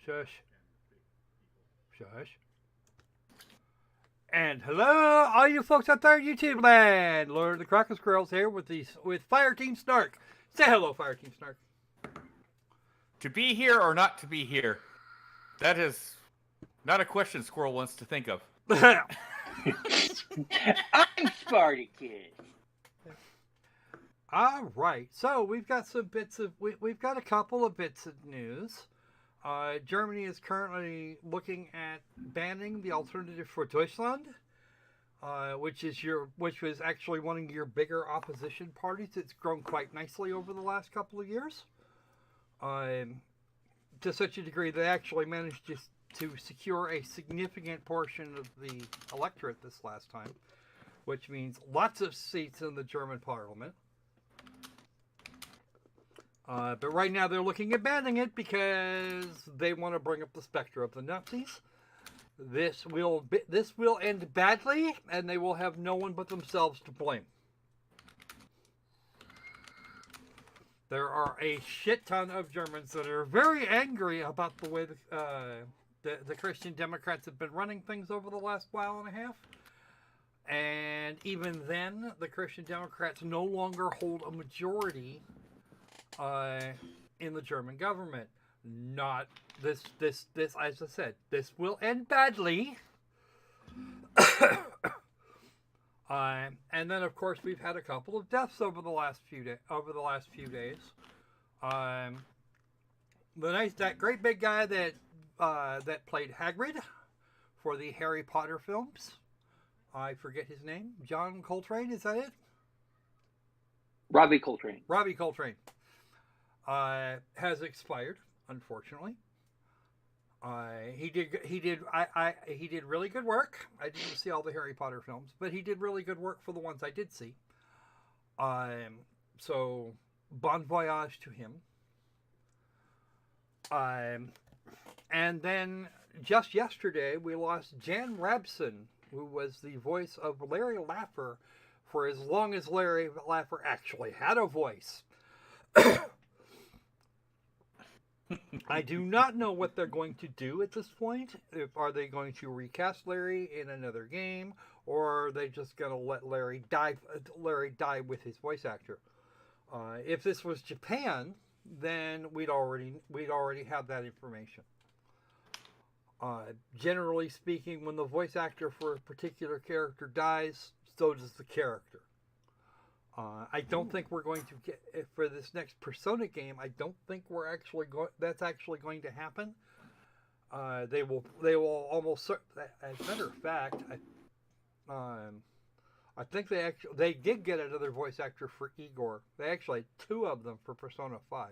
Shush. Shush. And hello, all you folks out there in YouTube land. Lord of the Crocker Squirrels here with Fire Team Snark. Say hello, Fire Team Snark. To be here or not to be here? That is not a question Squirrel wants to think of. I'm Sparty Kid. All right, so we've got we've got a couple of bits of news. Germany is currently looking at banning the alternative for Deutschland, which was actually one of your bigger opposition parties. It's grown quite nicely over the last couple of years. To such a degree, they actually managed to secure a significant portion of the electorate this last time, which means lots of seats in the German parliament. But right now they're looking at banning it because they want to bring up the specter of the Nazis. This will end badly, and they will have no one but themselves to blame. There are a shit ton of Germans that are very angry about the way the Christian Democrats have been running things over the last while and a half. And even then, the Christian Democrats no longer hold a majority in the German government. Not this, as I said, this will end badly. And then, of course, we've had a couple of deaths over the last few days. That great big guy that played Hagrid for the Harry Potter films. I forget his name. John Coltrane, is that it? Robbie Coltrane. Robbie Coltrane has expired, unfortunately. He did really good work. I didn't see all the Harry Potter films, but he did really good work for the ones I did see. So bon voyage to him. And then just yesterday we lost Jan Rabson, who was the voice of Larry Laffer for as long as Larry Laffer actually had a voice. I do not know what they're going to do at this point. Are they going to recast Larry in another game, or are they just going to let Larry die with his voice actor? If this was Japan, then we'd already have that information. Generally speaking, when the voice actor for a particular character dies, so does the character. I don't think we're going to get, for this next Persona game, I don't think that's actually going to happen. They will almost, as a matter of fact, I think they did get another voice actor for Igor. They actually had two of them for Persona 5.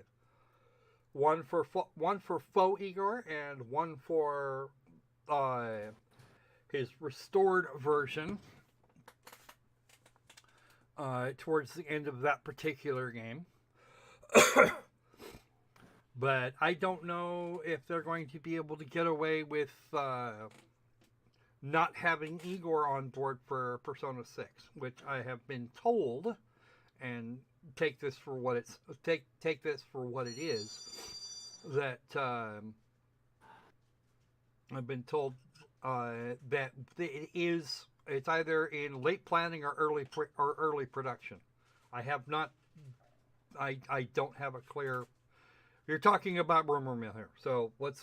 One for faux Igor and one for his restored version. Towards the end of that particular game. But I don't know if they're going to be able to get away with not having Igor on board for Persona 6, which I have been told, and take this for what it is, that I've been told that it's either in late planning or early production. I don't have a clear. You're talking about rumor mill here, so we'll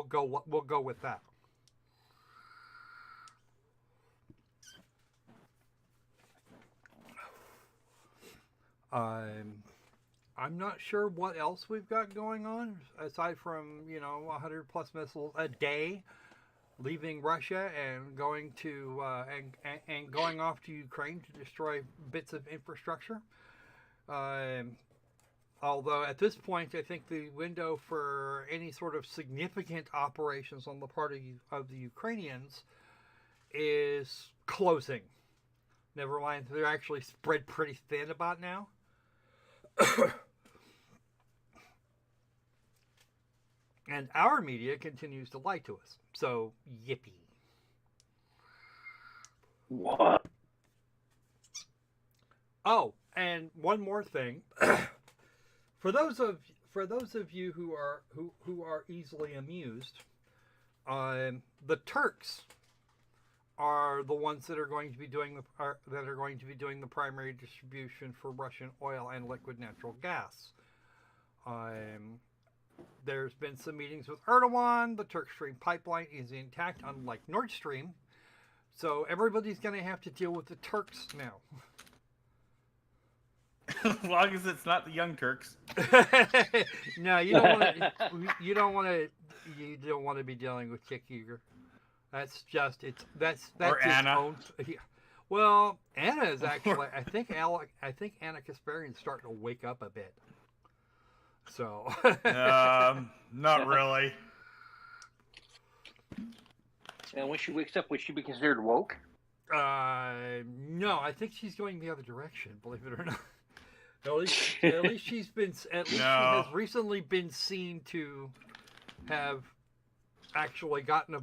go with that. I'm not sure what else we've got going on aside from 100 plus missiles a day leaving Russia and going to and going off to Ukraine to destroy bits of infrastructure. Although at this point, I think the window for any sort of significant operations on the part of the Ukrainians is closing. Never mind, they're actually spread pretty thin about now. And our media continues to lie to us. So, yippee. What? Oh, and one more thing. For those of for those of you who are easily amused, the Turks are the ones that are going to be doing the primary distribution for Russian oil and liquid natural gas. There's been some meetings with Erdogan. The Turk Stream pipeline is intact, unlike Nord Stream. So everybody's going to have to deal with the Turks now. As long as it's not the Young Turks. No, you don't want to. You don't want to be dealing with Kick Eager. That's that's or its Anna. own. Yeah. Well, Anna is actually. I think Anna Kasparian's starting to wake up a bit. So. Not really. And when she wakes up, would she be considered woke? No, I think she's going the other direction. Believe it or not. At least she's been. At least she has recently been seen to have actually gotten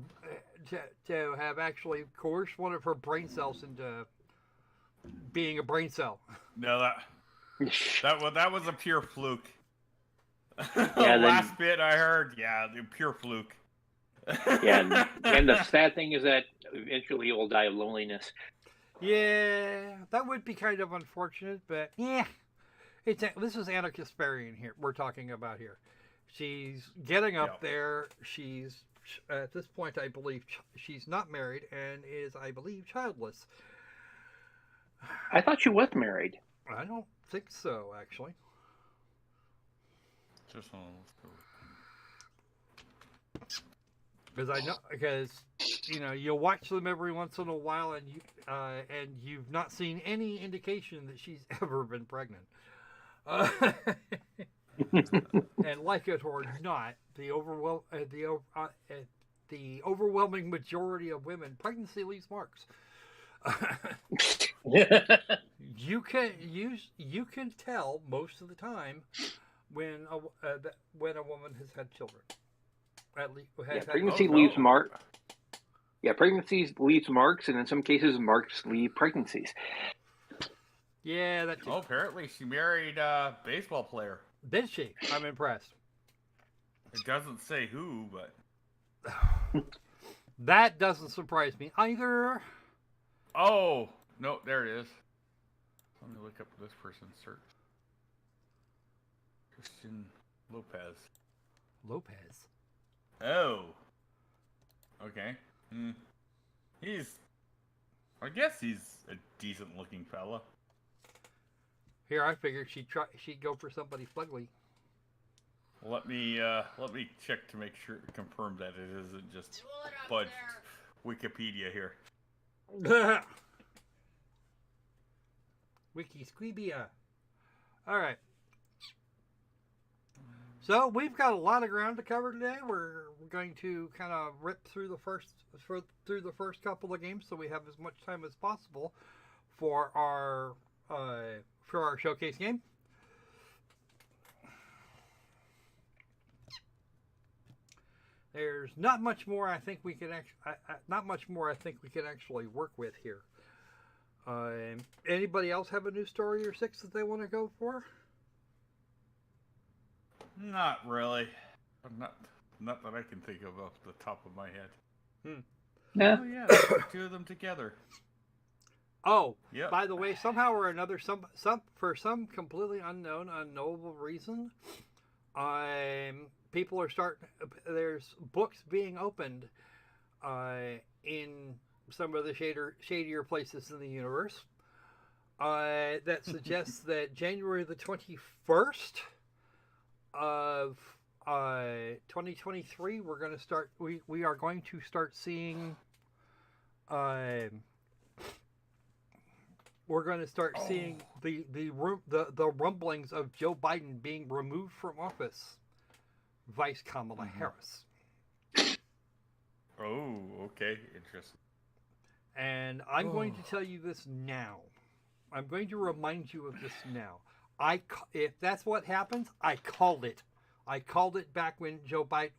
to have actually coerced one of her brain cells into being a brain cell. No, that was a pure fluke. Yeah, Last bit I heard, the pure fluke. Yeah, and the sad thing is that eventually you'll die of loneliness. Yeah, that would be kind of unfortunate, but yeah. This is Anna Kasparian here we're talking about here. She's getting up there. She's at this point, I believe, she's not married and is, I believe, childless. I thought she was married. I don't think so, actually. Just Because you'll watch them every once in a while, and you've not seen any indication that she's ever been pregnant. And like it or not, the overwhelming majority of women, pregnancy leaves marks. You can tell most of the time when a woman has had children. At least pregnancy leaves marks. Yeah, pregnancies leaves marks, and in some cases, marks leave pregnancies. Yeah, that too. Oh, apparently she married a baseball player. Did she? I'm impressed. It doesn't say who, but that doesn't surprise me either. Oh no, there it is. Let me look up this person's search. Christian Lopez. Lopez. Oh. Okay. I guess he's a decent-looking fella. Here, I figured she'd go for somebody fugly. Let me check to make sure, confirm that it isn't just fudged Wikipedia here. Wiki Squeebia. All right. So we've got a lot of ground to cover today. We're going to kind of rip through the first couple of games, so we have as much time as possible for our showcase game. There's not much more I think we can actually work with here. Anybody else have a new story or 6 that they want to go for? Not really. Not that I can think of off the top of my head. Yeah. Oh yeah, two of them together. Oh, yep. By the way, somehow or another, for some completely unknowable reason, people are there's books being opened in some of the shadier places in the universe that suggests that January the 21st of 2023, we're going to start. We are going to start seeing. We're going to start seeing the rumblings of Joe Biden being removed from office, vice Kamala Harris. Oh, okay, interesting. And I'm going to tell you this now. I'm going to remind you of this now. If that's what happens, I called it. I called it back when Joe Biden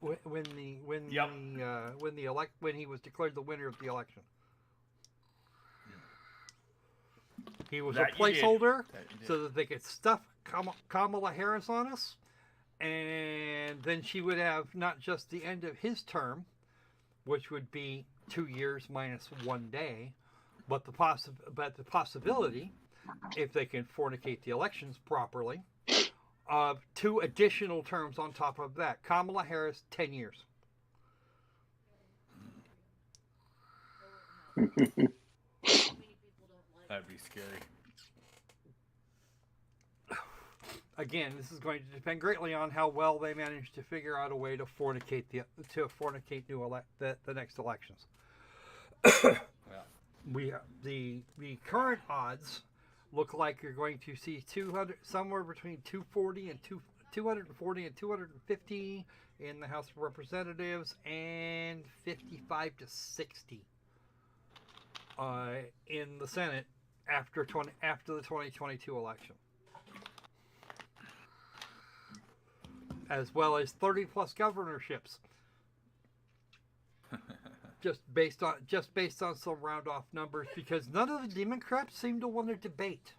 when he was declared the winner of the election. He was a placeholder so that they could stuff Kamala Harris on us, And then she would have not just the end of his term, which would be 2 years minus 1 day, but the possibility, if they can fornicate the elections properly, of 2 additional terms on top of that. Kamala Harris, 10 years. That'd be scary. Again, this is going to depend greatly on how well they manage to figure out a way to fornicate the next elections. Yeah. The current odds look like you're going to see 200, somewhere between 240 and 240 and 250 in the House of Representatives, and 55 to 60 in the Senate after the 2022 election, as well as 30 plus governorships. just based on some round off numbers, because none of the Democrats seem to want to debate,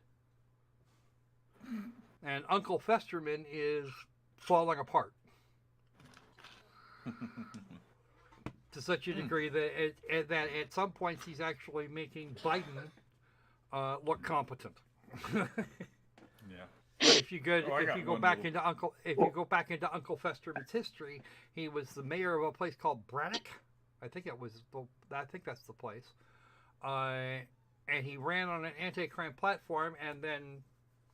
and Uncle Festerman is falling apart to such a degree that at some points he's actually making Biden look competent. Yeah. But if you go back into Uncle Festerman's history, he was the mayor of a place called Braddock. I think that's the place. And he ran on an anti-crime platform, and then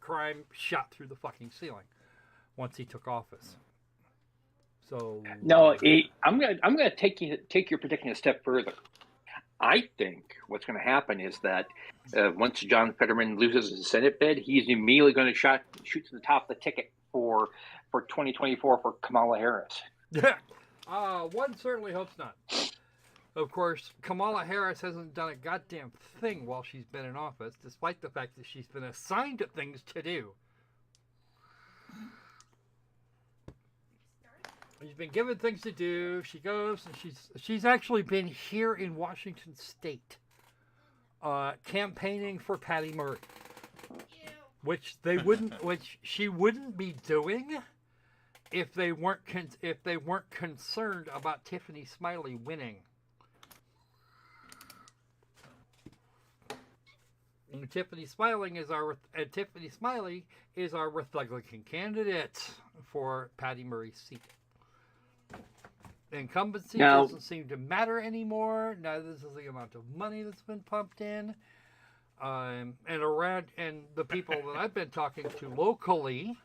crime shot through the fucking ceiling once he took office. So no, I'm gonna take your prediction a step further. I think what's going to happen is that once John Fetterman loses his Senate bid, he's immediately going to shoot to the top of the ticket for 2024 for Kamala Harris. One certainly hopes not. Of course, Kamala Harris hasn't done a goddamn thing while she's been in office, despite the fact that she's been assigned things to do. She's been given things to do. She goes, and she's actually been here in Washington State, campaigning for Patty Murray, which she wouldn't be doing if they weren't concerned about Tiffany Smiley winning. And Tiffany Smiley is our Republican candidate for Patty Murray's seat. Incumbency doesn't seem to matter anymore. Neither does the amount of money that's been pumped in. And the people that I've been talking to locally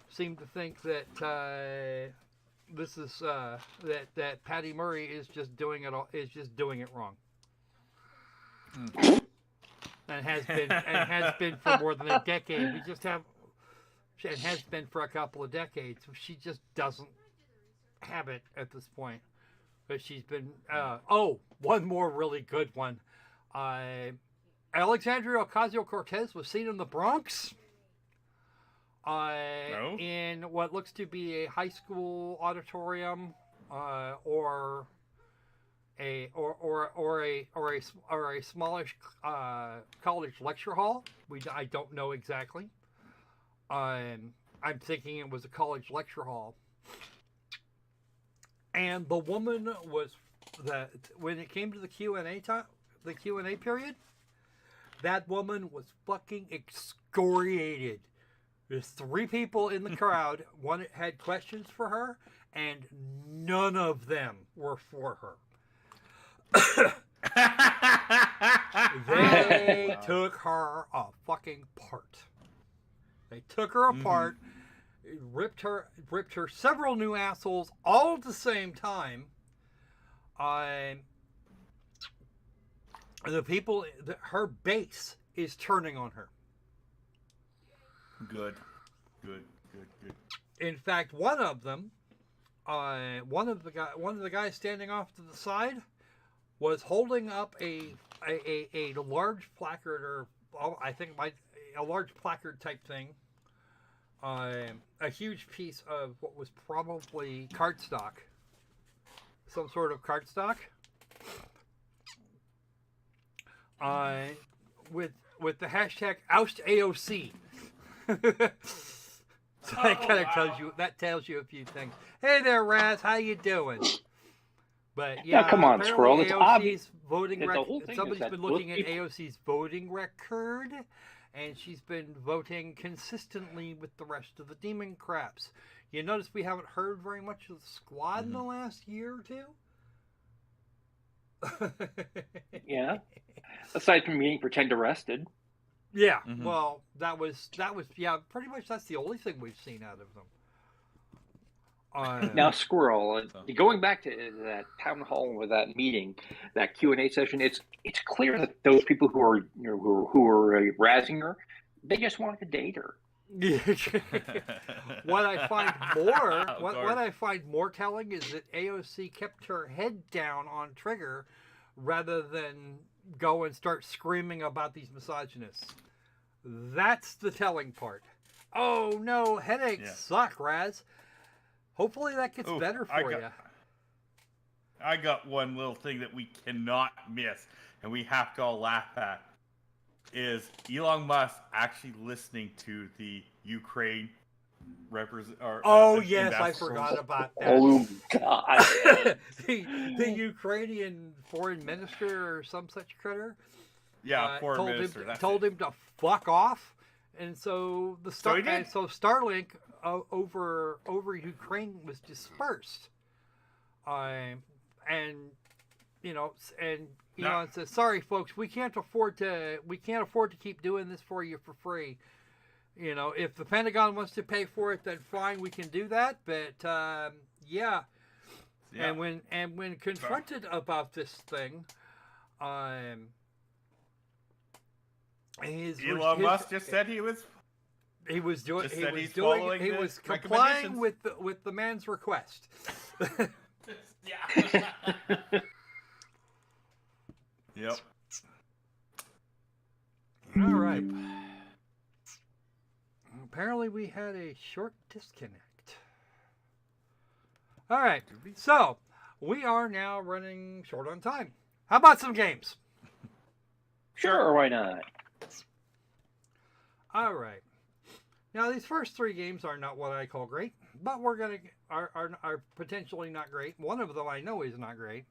seem to think that this is that Patty Murray is just doing it wrong. And has been for more than a decade. It has been for a couple of decades. She just doesn't have it at this point. But she's been one more really good one. Alexandria Ocasio-Cortez was seen in the Bronx in what looks to be a high school auditorium or a smallish college lecture hall. I don't know exactly. I'm thinking it was a college lecture hall. And the woman was when it came to the Q&A period, that woman was fucking excoriated. There's 3 people in the crowd. One had questions for her, and none of them were for her. They took her apart. They took her apart, ripped her several new assholes all at the same time. Her base is turning on her. Good. In fact, one of them, one of the guys standing off to the side, was holding up a large placard, or I think a large placard type thing, a huge piece of what was probably cardstock, some sort of cardstock, with the hashtag #OustAOC. So that kind of tells you a few things. Hey there, Raz, how you doing? But yeah, come on, Skwerl. It's obvious. AOC's voting The whole thing is somebody's that been most looking at people- AOC's voting record, and she's been voting consistently with the rest of the demon craps. You notice we haven't heard very much of the squad in the last year or two? Yeah. Aside from being pretend arrested. Yeah, Mhm. well, that was yeah, pretty much that's the only thing we've seen out of them. Now, Skwerl, So. going back to that town hall or that meeting, that Q&A session, it's clear that those people who are who are razzing her, they just want to date her. what I find more what I find more telling is that AOC kept her head down on trigger rather than go and start screaming about these misogynists. That's the telling part. Oh no, headaches suck, Raz. Hopefully that gets better for you. I got one little thing that we cannot miss, and we have to all laugh at, is Elon Musk actually listening to the Ukraine yes, I forgot about that. Oh, God. the Ukrainian foreign minister or some such critter. Yeah, foreign minister. Told him to fuck off, and so Starlink over Ukraine was dispersed, and Elon says, "Sorry, folks, we can't afford to keep doing this for you for free. You know, if the Pentagon wants to pay for it, then fine, we can do that. But yeah." And when confronted about this thing, Elon Musk just said he was complying with the man's request. Yeah. Yep. All right. Apparently we had a short disconnect. All right. So we are now running short on time. How about some games? Sure, why not? All right. Now these first three games are not what I call great, but are potentially not great. One of them I know is not great,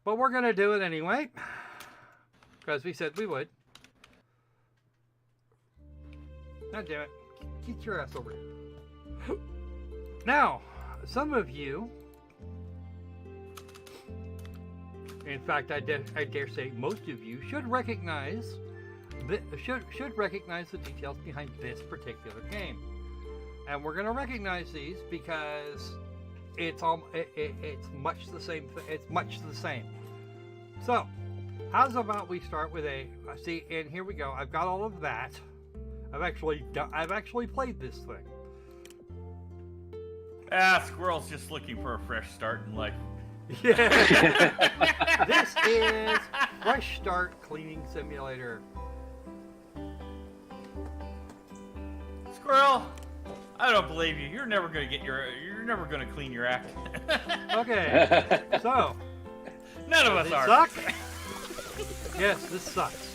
but we're gonna do it anyway because we said we would. God damn it! Get your ass over here. Now, some of you, in fact, I dare say most of you should recognize the details behind this particular game, and we're going to recognize these because it's much the same. It's much the same. So, how's about we start with see? And here we go. I've got all of that. I've actually played this thing. Squirrel's just looking for a fresh start in life. Yeah. This is Fresh Start Cleaning Simulator. Skwerl, I don't believe you. You're never gonna clean your act. Okay. So, none of us are. Suck? Yes, this sucks.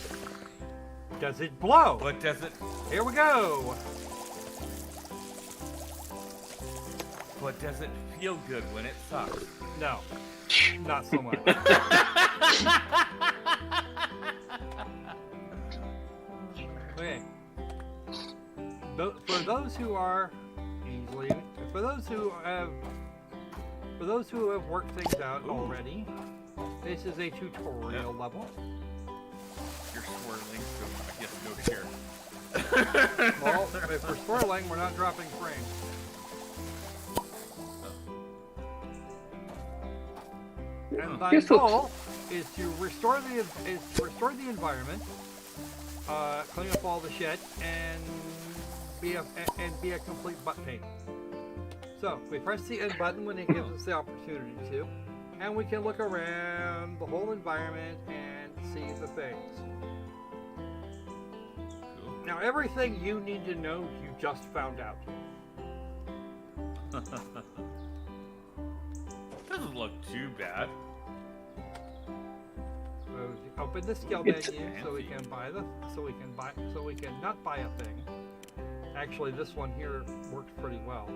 Does it blow? What does it? Here we go. But does it feel good when it sucks? No, not so much. Okay. For those who are easily, for those who have worked things out already, this is a tutorial level. You're swirling, so I guess go here. Well, if we're swirling, we're not dropping frames. And my goal is to restore the environment, clean up all the shit, and be a complete butt pain. So we press the N button when it gives us the opportunity to, and we can look around the whole environment and see the things. Now everything you need to know, you just found out. Doesn't look too bad. Open the skill menu so we can not buy a thing, Actually, this one here works pretty well.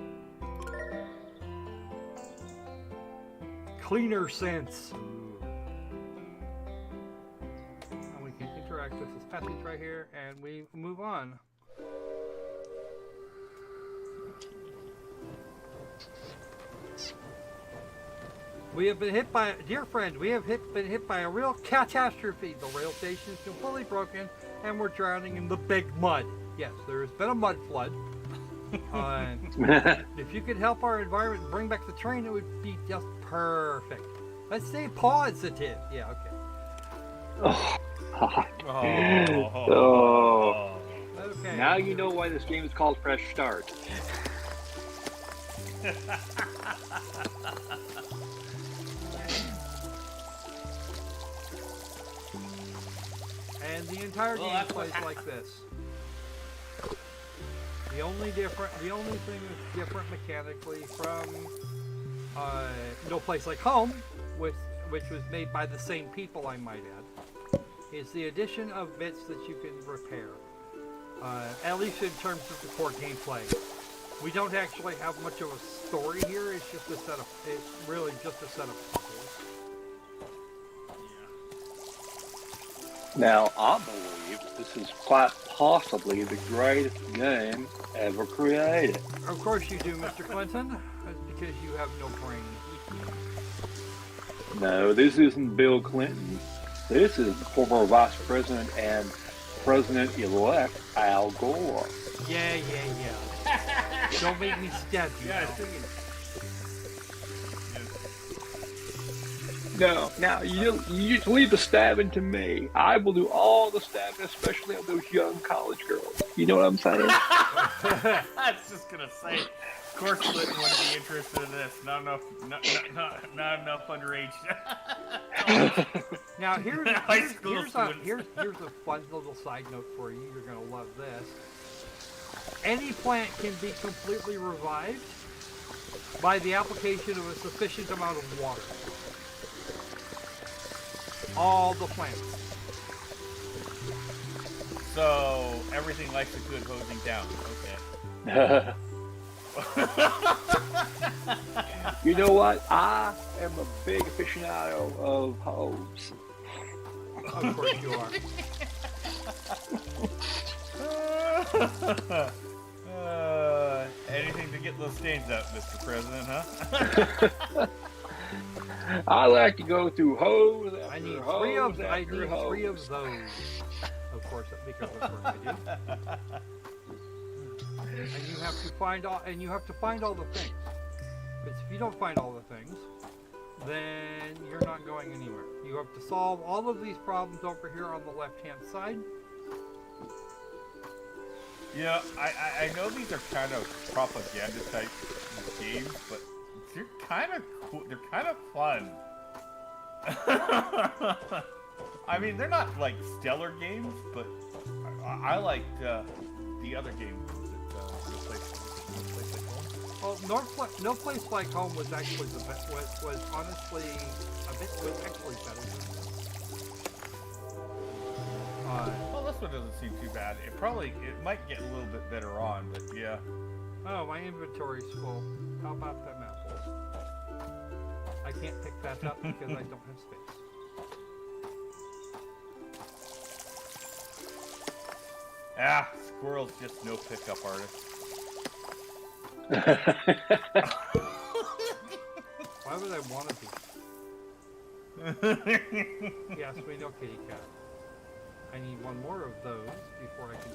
Cleaner sense. And we can interact with this passage right here, and we move on. We have been hit by, dear friend, we have been hit by a real catastrophe. The rail station is completely broken, and we're drowning in the big mud. Yes, there has been a mud flood. If you could help our environment and bring back the train, it would be just perfect. Let's say positive. Yeah, okay. Oh, God. Okay. Now you know why this game is called Fresh Start. And the entire game plays like this. The only thing that's different mechanically from No Place Like Home, which was made by the same people, I might add, is the addition of bits that you can repair. At least in terms of the core gameplay. We don't actually have much of a story here. It's just a set of. It's really just a set of puzzles. Now, I believe this is quite possibly the greatest game ever created. Of course you do, Mr. Clinton. That's because you have no brain. No, this isn't Bill Clinton. This is former Vice President and President-elect Al Gore. Yeah. Don't make me stab you. No, now you just leave the stabbing to me. I will do all the stabbing, especially of those young college girls. You know what I'm saying? I was just gonna say, of course, Clinton wouldn't be interested in this. Not enough underage. Now here's a fun little side note for you. You're gonna love this. Any plant can be completely revived by the application of a sufficient amount of water. All the plants. So everything likes a good hosing down. Okay. You know what? I am a big aficionado of hose. Of course you are. Anything to get those stains out, Mr. President, huh? I like to go through hose after I need hose three of after hose. three of those. Of course, because that's what I do. And you have to find all the things. Because if you don't find all the things, then you're not going anywhere. You have to solve all of these problems over here on the left-hand side. Yeah, I know these are kind of propaganda type games, but they're kind of cool. They're kind of fun. I mean, they're not like stellar games, but I liked the other game. No Place Like Home. Well, No Place Like Home was actually was honestly actually better than this. Well, this one doesn't seem too bad. It might get a little bit better on, but yeah. Oh, my inventory's full. How about them apples? I can't pick that up because I don't have space. Skwerl's just no pickup artist. Why would I want to be? Yes, we know, kitty cat. I need one more of those before I can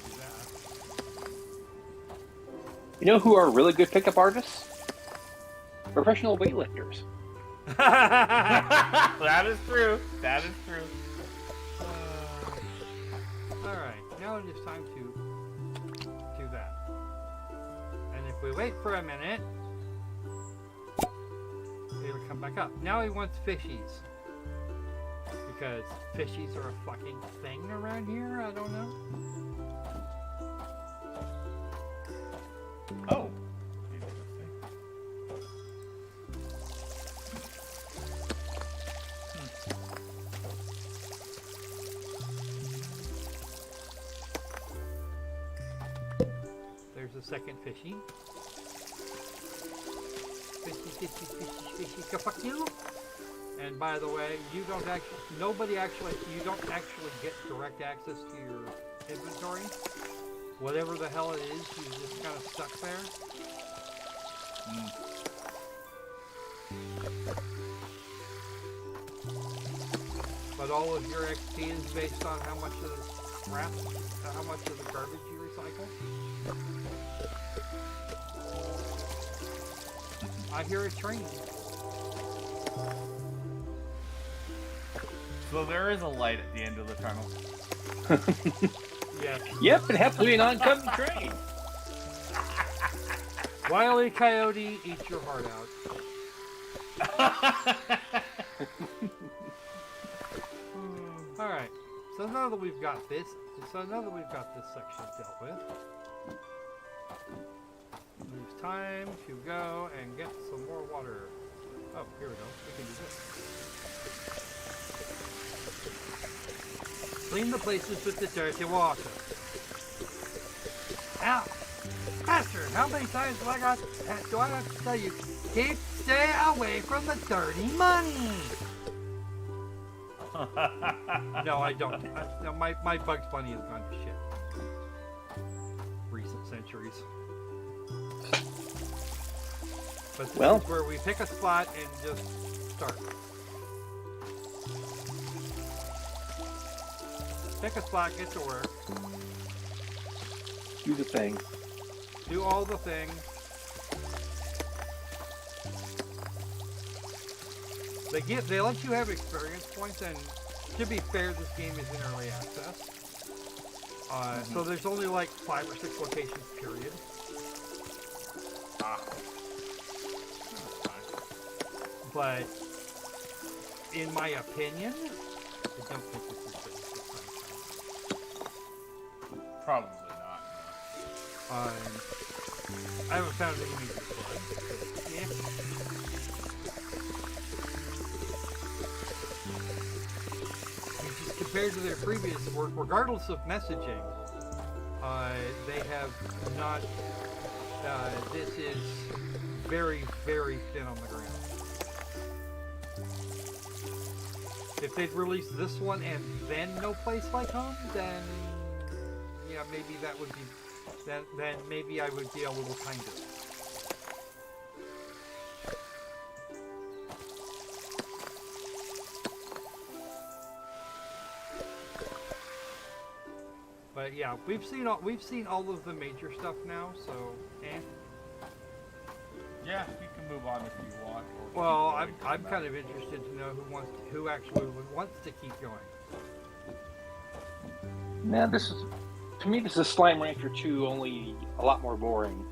do that. You know who are really good pickup artists? Professional weightlifters. That is true. That is true. Alright, now it is time to do that. And if we wait for a minute, it'll come back up. Now he wants fishies. Because fishies are a fucking thing around here? I don't know. Oh. there's a second fishy. Fishy, fuck you. And by the way, you don't actually get direct access to your inventory. Whatever the hell it is, you just kind of stuck there. But all of your XP is based on how much of the crap, how much of the garbage you recycle. I hear a train. So there is a light at the end of the tunnel. Yes. Yep, it happens to be an oncoming train. Wile E. Coyote, eat your heart out. Alright, so now that we've got this section dealt with, it's time to go and get some more water. Oh, here we go. We can do this. Clean the places with the dirty water. Ow! Master, how many times do I have to tell you, stay away from the dirty money? No, I don't. No, my Bugs Bunny has gone to shit. Recent centuries. But this is where we pick a spot and just start. Pick a spot, get to work. Do the thing. Do all the things. They let you have experience points, and to be fair, this game is in early access. So there's only like 5 or 6 locations, period. But in my opinion, I don't think this is good. Probably not. I haven't found any music for it. Yeah. Compared to their previous work, regardless of messaging, they have not. This is very, very thin on the ground. If they'd released this one and then No Place Like Home, then yeah, maybe that would be. Then maybe I would be a little kinder. But yeah, we've seen all of the major stuff now, so Yeah, you can move on if you want. Well, I'm kind of interested to know who actually wants to keep going. Now to me this is Slime Rancher 2, only a lot more boring.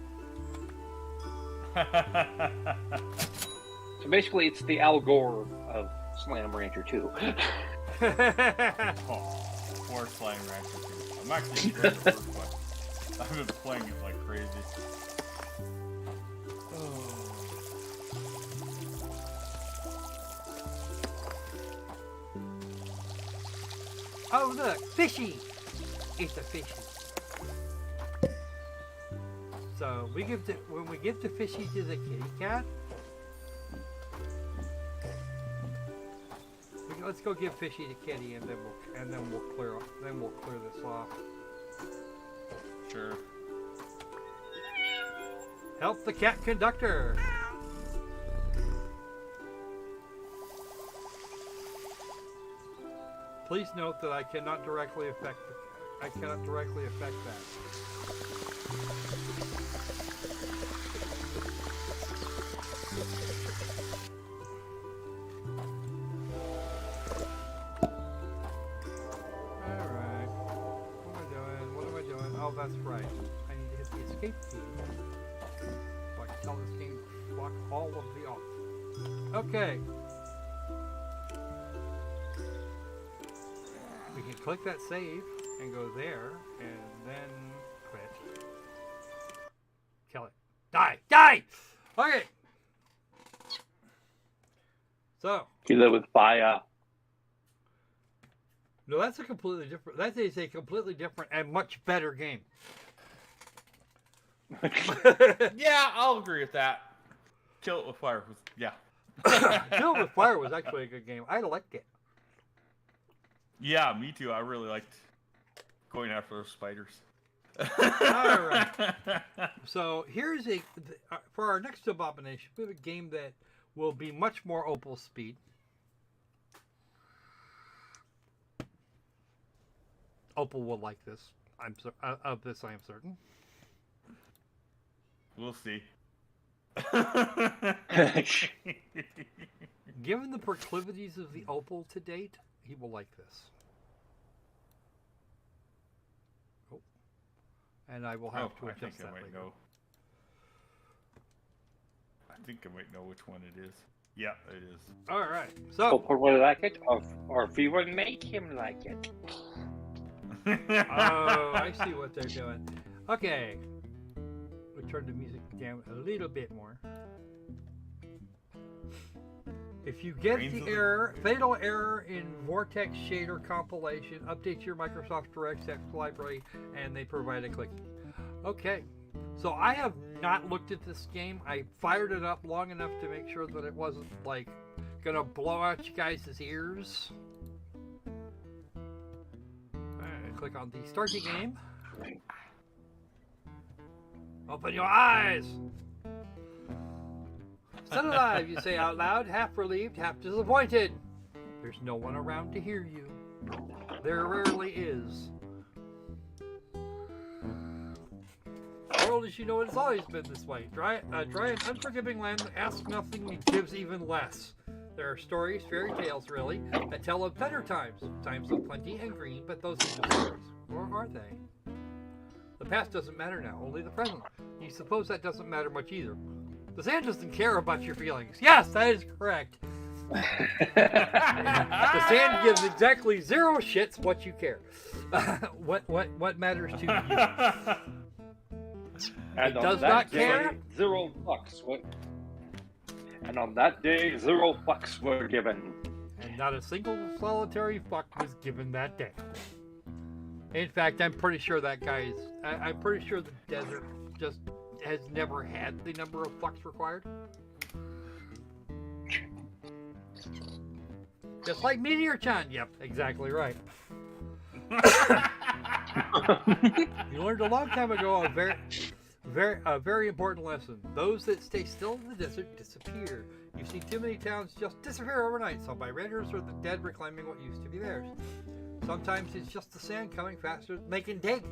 So basically it's the Al Gore of Slime Rancher 2. Poor Slime Rancher 2. I'm actually enjoying the first one. I've been playing it like crazy. Oh look, fishy! It's a fishy. So when we give the fishy to the kitty cat, let's go give fishy to kitty, and then we'll clear this off. Sure. Help the cat conductor. Please note that I cannot directly affect that. Alright. What am I doing? Oh, that's right. I need to hit the escape key. So I can tell this game to block all of the off. Okay. We can click that save and go there, and then quit. Kill it. Die! Die! Okay. So. You live with fire. No, that is a completely different and much better game. Yeah, I'll agree with that. Kill It With Fire was, yeah. Kill It With Fire was actually a good game. I liked it. Yeah, me too. I really liked going after those spiders. All right. So here's for our next abomination, we have a game that will be much more Opal speed. Opal will like this. Of this, I am certain. We'll see. Given the proclivities of the Opal to date, he will like this. Oh. And I will have to adjust that later. I think I might know which one it is. Yeah, it is. All right. So. Opal will like it, or if we will make him like it. Oh, I see what they're doing. Okay. We'll turn the music down a little bit more. If you get the error, fatal error in Vortex Shader compilation, update your Microsoft DirectX library, and they provide a click. Okay. So I have not looked at this game. I fired it up long enough to make sure that it wasn't like gonna blow out you guys' ears. Click on the start the game. Open your eyes. Still alive, you say out loud, half relieved, half disappointed. There's no one around to hear you. There rarely is. The world as you know it has always been this way. Dry and unforgiving land that asks nothing and gives even less. There are stories, fairy tales really, that tell of better times. Times of plenty and green, but those are just stories. Or are they? The past doesn't matter now, only the present. You suppose that doesn't matter much either. The sand doesn't care about your feelings. Yes, that is correct. The sand gives exactly 0 shits what you care. What matters to you? And it does not day, care. $0. And on that day, $0 were given. And not a single solitary fuck was given that day. In fact, I'm pretty sure that guy's... I'm pretty sure the desert just has never had the number of fucks required. Just like Meteor-chan. Yep, exactly right. You learned a long time ago a very important lesson. Those that stay still in the desert disappear. You see too many towns just disappear overnight, some by raiders or the dead reclaiming what used to be theirs. Sometimes it's just the sand coming faster than they can dig.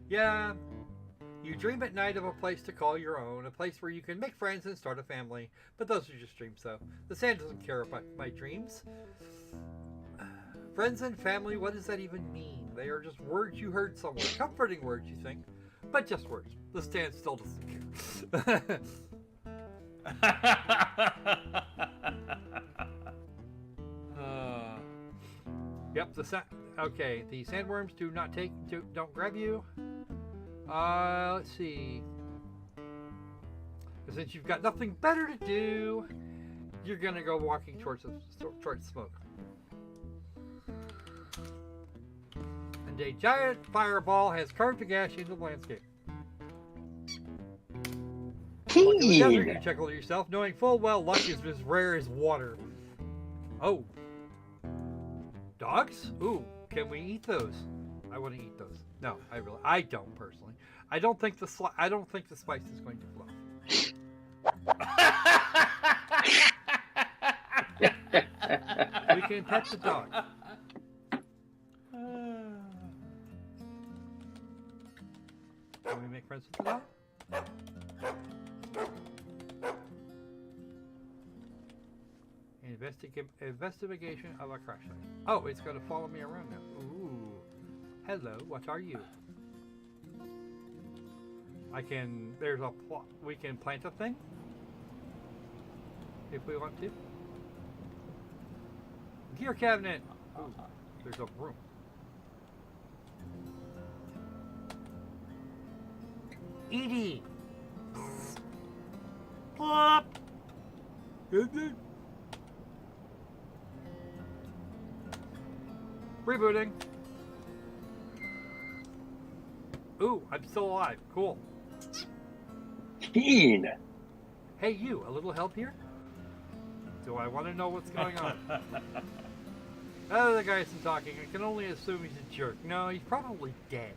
Yeah, you dream at night of a place to call your own, a place where you can make friends and start a family. But those are just dreams, though. The sand doesn't care about my dreams. Friends and family, what does that even mean? They are just words you heard somewhere. Comforting words, you think. But just words. The sand still doesn't care. Yep, okay, the sandworms don't grab you. Let's see. Since you've got nothing better to do, you're gonna go walking towards smoke. And a giant fireball has carved a gash into the landscape. Look in the desert, you chuckle to yourself, knowing full well luck is as rare as water. Oh. Dogs? Ooh, can we eat those? I want to eat those. No, I don't personally. I don't think the spice is going to flow. We can pet the dog. Can we make friends with the dog? Investigation of a crash site. Oh, it's going to follow me around now. Ooh. Hello, what are you? We can plant a thing? If we want to. Gear cabinet! Ooh, there's a broom. Edie! Plop! Rebooting. Ooh, I'm still alive. Cool. 16. Hey, you, a little help here? Do I want to know what's going on? The guy isn't talking. I can only assume he's a jerk. No, he's probably dead.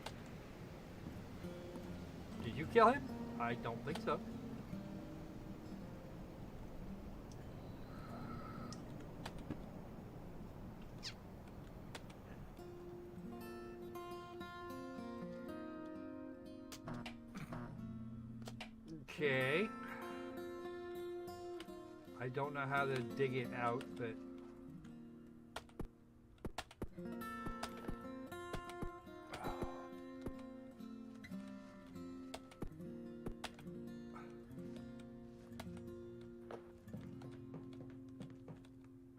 Did you kill him? I don't think so. Okay. I don't know how to dig it out, but...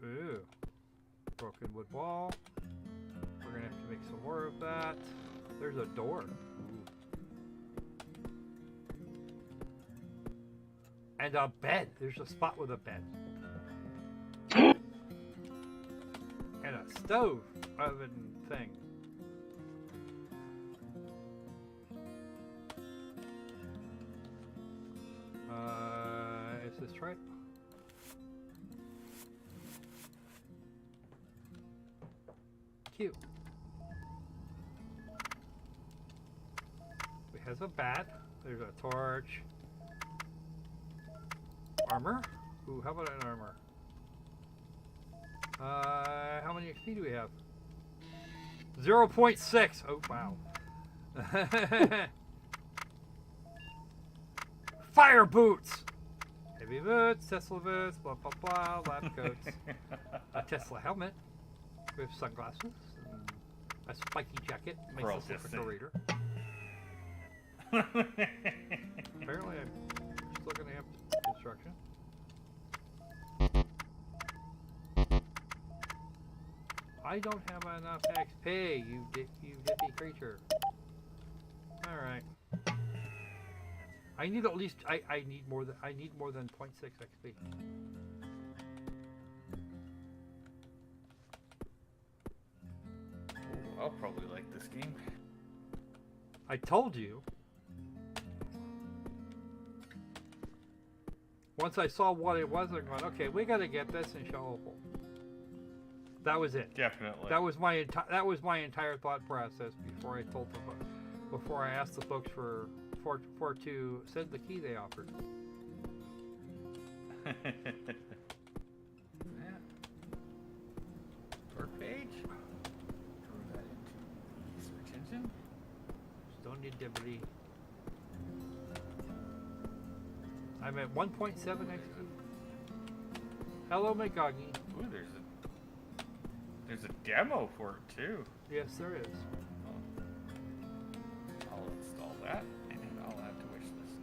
Ooh. Broken wood wall. We're gonna have to make some more of that. There's a door. Ooh. And a bed. There's a spot with a bed. And a stove oven thing. Is this right? Cute. It has a bat. There's a torch. Armor? Ooh, how about an armor? How many XP do we have? 0.6! Oh, wow. Fire boots! Heavy boots, Tesla boots, blah blah blah, lab coats. A Tesla helmet with sunglasses. And a spiky jacket. Makes us look like a reader. Apparently I'm still gonna have construction. I don't have enough XP, you dippy creature. Alright. I need at least I need more than 0.6 XP. Ooh, I'll probably like this game. I told you. Once I saw what it was, I'm going, okay, we gotta get this and show Opal. That was it. Definitely. That was my entire thought process before I told them, before I asked the folks for to send the key they offered. Yeah. Work page. Throw that into the search engine. Don't need Dibbity. I'm at 1.7 XP. Hello, Megagi. Ooh, there's a demo for it too. Yes, there is. Oh. I'll install that and I'll add to wish list.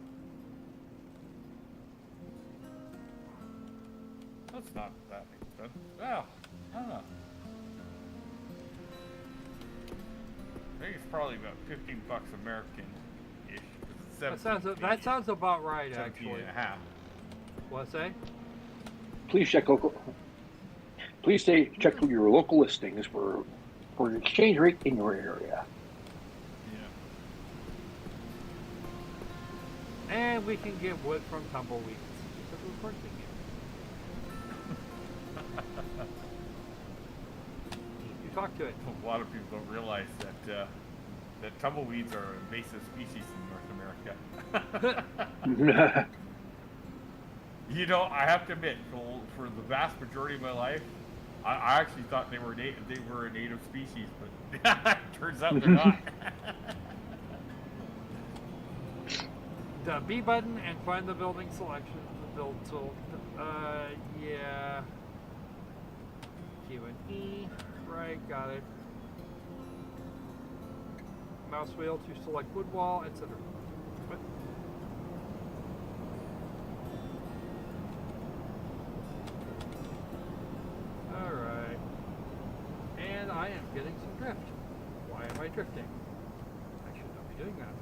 That's not that expensive. Well, I don't know. I think it's probably about $15 American-ish. That sounds about right, 17 actually. and a half. What say? Please check local. Please check your local listings for the exchange rate in your area. Yeah. And we can get wood from tumbleweeds. Because of course we can. You talk to it. A lot of people don't realize that that tumbleweeds are an invasive species in North America. You know, I have to admit, for the vast majority of my life, I actually thought they were a native species, but turns out they're not. The B button and find the building selection. The build tool. Yeah. Q and E. Right, got it. Mouse wheel to select wood wall, etc. What? Alright. And I am getting some drift. Why am I drifting? I should not be doing that.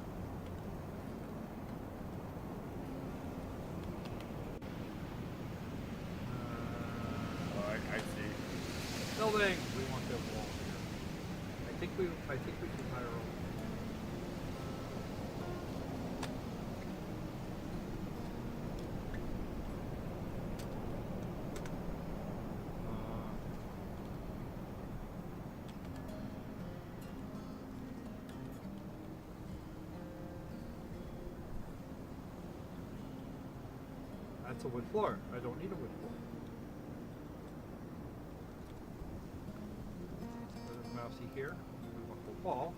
Oh, I see. Building! We want that wall here. I think we should hire a That's a wood floor. I don't need a wood floor. Put a mousey here. Move up the wall.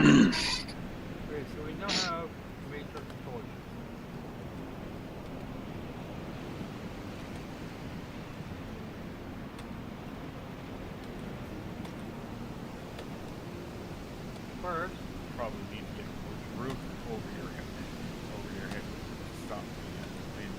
Okay, so we now have major control issues. First, Probably need to get the roof over your head. Over your head. Stop the wind.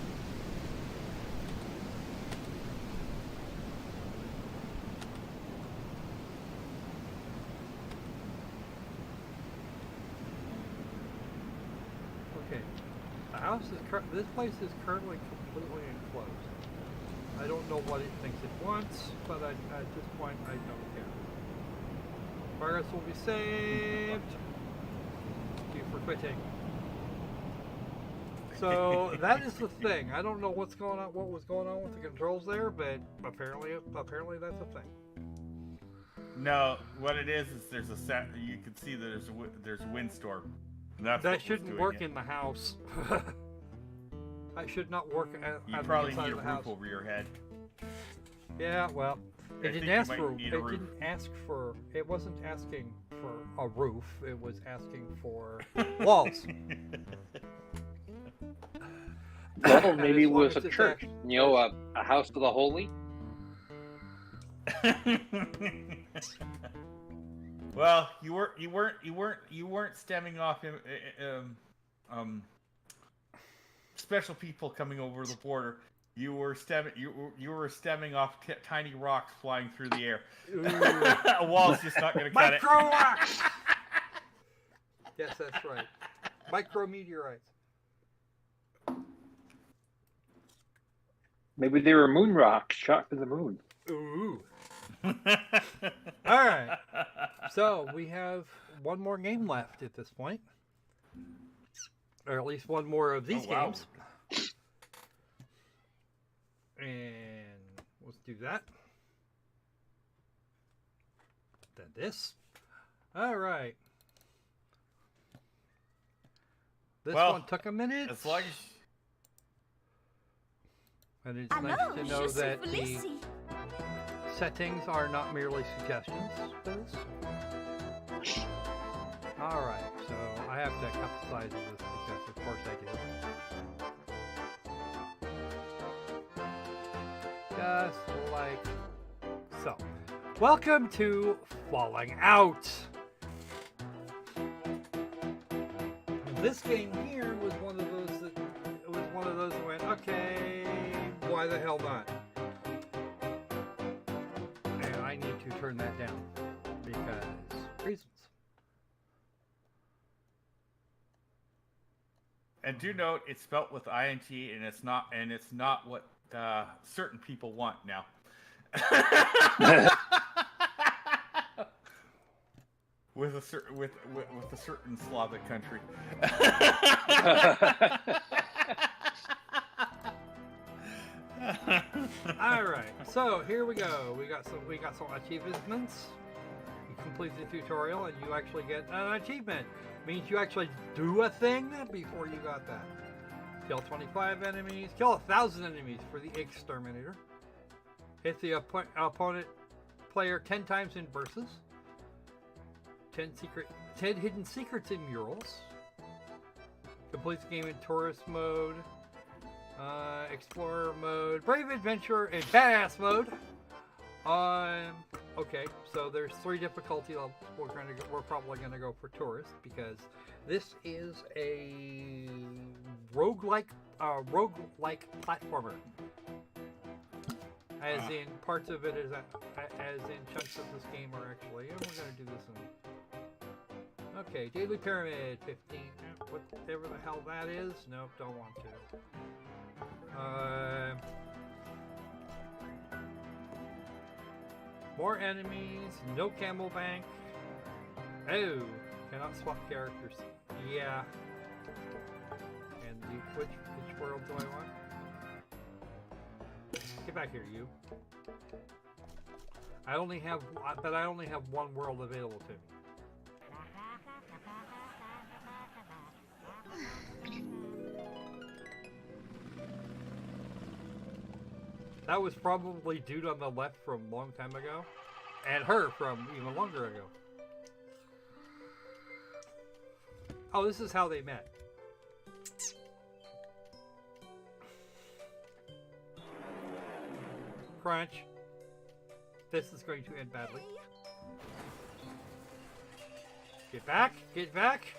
okay, the house is this place is currently completely enclosed. I don't know what it thinks it wants, but at this point I don't care. Progress will be saved. Thank you for quitting. So that is the thing. I don't know what's going on, what was going on with the controls there, but apparently that's a thing. No, what it is there's a set. You can see that there's a windstorm. And that's That what was shouldn't doing work it. in the house. I should not work at You the probably inside need a of the roof house. over your head. Yeah, well, I it think didn't you ask might for. need a It roof. didn't ask for. It wasn't asking for a roof. It was asking for walls. Well, And maybe as it long was as a it's church. You know, a house of the holy. Well, you weren't stemming off special people coming over the border. You were stemming off tiny rocks flying through the air. A wall's just not going to cut it. Micro rocks. Yes, that's right. Micro meteorites. Maybe they were moon rocks shot from the moon. Ooh. All right. So we have one more game left at this point, or at least one more of these games. And let's do that. Then this. All right. This one took a minute. As long as And it's nice to know that the settings are not merely suggestions for this. Alright, so I have to cut the size of this because of course I do. Just like so. Welcome to Falling Out! This game here was one of those that went, okay, why the hell not? And I need to turn that down because reasons. and do note it's spelt with ing and it's not what certain people want now. With a certain Slavic country. All right, so here we go. We got some achievements. You complete the tutorial, and you actually get an achievement. Means you actually do a thing before you got that. Kill 25 enemies. Kill 1,000 enemies for the exterminator. Hit the opponent player 10 times in versus. 10 hidden secrets in murals. Completes the game in tourist mode, explorer mode, brave adventurer, and badass mode. Okay, so there's 3 difficulty levels. We're probably gonna go for tourist because this is a roguelike platformer. As in parts of it as in chunks of this game are actually, and we're gonna do this in. Okay, Daily Pyramid, 15. Whatever the hell that is. Nope, don't want to. More enemies, no camel bank. Oh, cannot swap characters. Yeah. And which world do I want? Get back here, you. I only have one world available to me. That was probably dude on the left from a long time ago, and her from even longer ago. Oh, this is how they met. Crunch. This is going to end badly. Get back! Get back!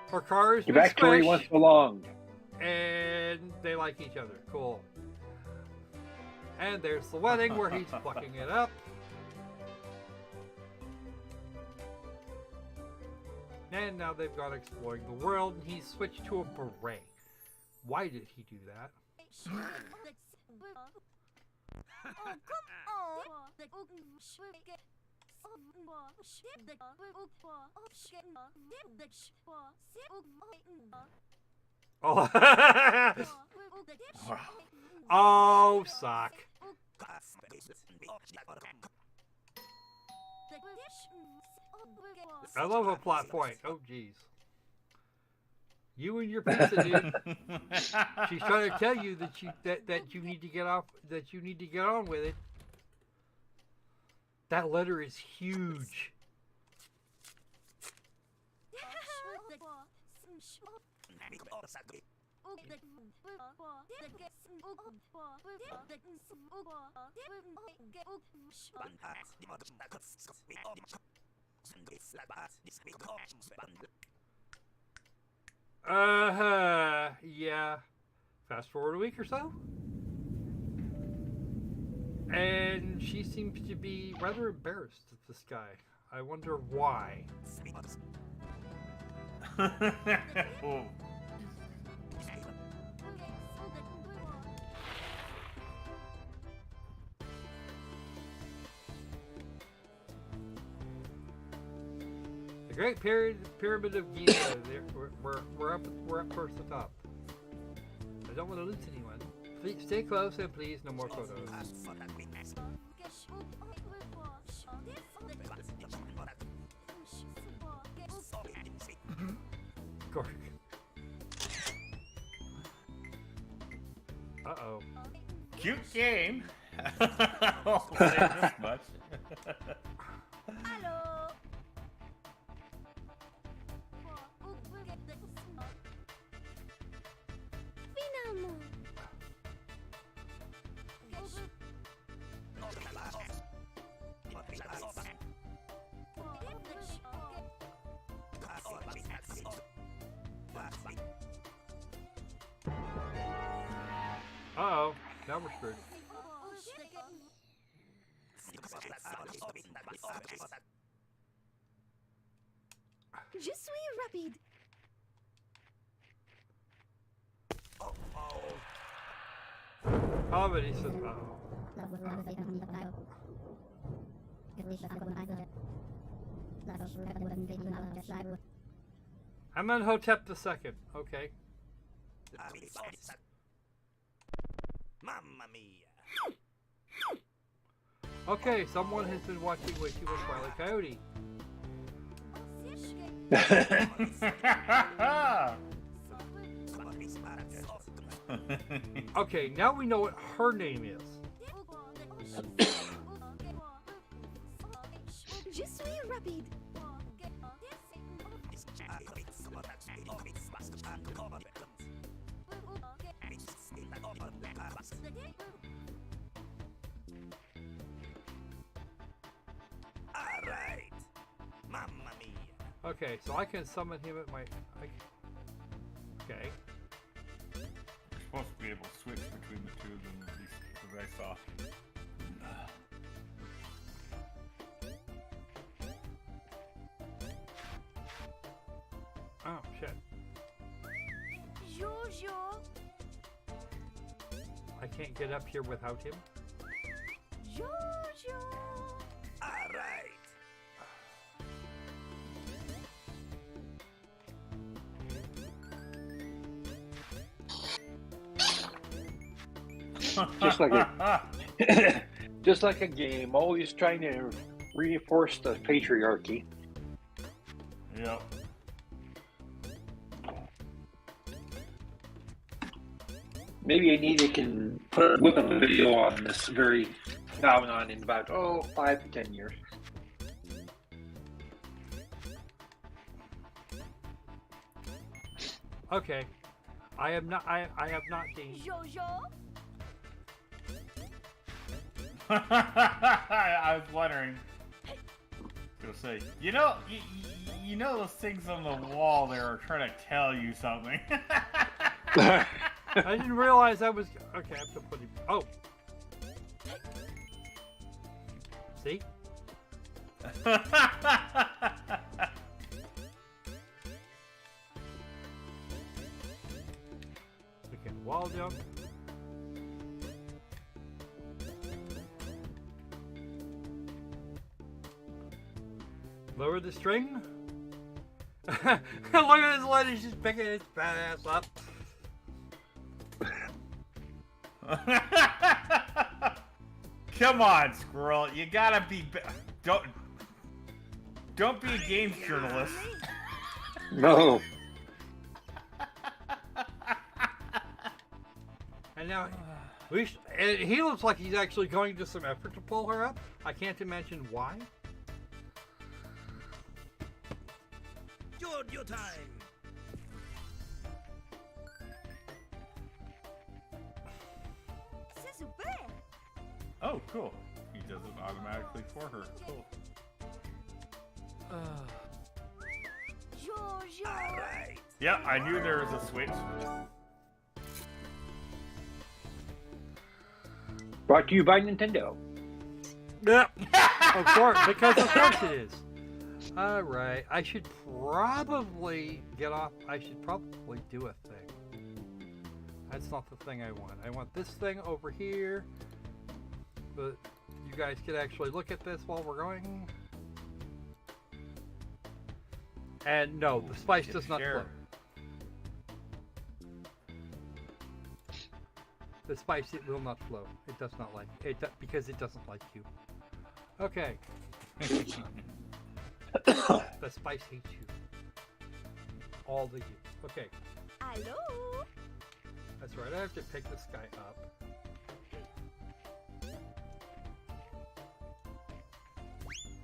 Her cars Get back to where he once belonged. And they like each other. Cool. And there's the wedding where he's fucking it up. And now they've gone exploring the world, and he's switched to a beret. Why did he do that? Oh, oh, sock. I love a plot point. Oh, jeez. You and your pizza, dude. She's trying to tell you that you need to get off. That you need to get on with it. That letter is huge. Yeah. Fast forward a week or so. And she seems to be rather embarrassed at this guy. I wonder why. Oh. The Great Pyramid of Giza. We're up towards the top. I don't want to lose anyone. Please stay close and please no more photos. Gork. Uh-oh. Cute game. I'll say this much. Uh-oh. Now we're screwed. Je suis rapide. Oh, but he says, uh-oh. I'm on Hotep the Second. Okay. Mamma mia. Okay, someone has been watching way too much Wile E. Coyote. Okay, now we know what her name is. Je suis rapide. Alright. Mamma mia. Okay, so I can summon him at my... Okay. You're supposed to be able to switch between the two of them, at least as I saw. Oh, shit. Jojo. I can't get up here without him. Jojo. Alright. just like a just like a game, always trying to reinforce the patriarchy. Yep. Maybe Anita can whip up a video on this very phenomenon in about 5 to 10 years. Okay. I have not seen. Jojo? I was wondering. Gonna say, you know those things on the wall there are trying to tell you something. I didn't realize I was. Okay, I have to put him. Oh. See? Okay, wall jump. Lower the string. Look at this lady, she's picking his fat ass up. Come on, Skwerl. You gotta be. Don't be a games journalist. No. And now, and he looks like he's actually going to some effort to pull her up. I can't imagine why. Your time. C'est super! Oh, cool. He does it automatically for her. Cool. Jojo! Alright. Yeah, I knew there was a switch. Brought to you by Nintendo. Yep. Of course, because of course it is. Alright, I should probably get off. I should probably do a thing. That's not the thing I want. I want this thing over here. But you guys could actually look at this while we're going. And no, the spice does not flow. The spice, it will not flow. It does not like it because it doesn't like you. Okay. The spice hates you. All the you. Okay. Hello? That's right. I have to pick this guy up.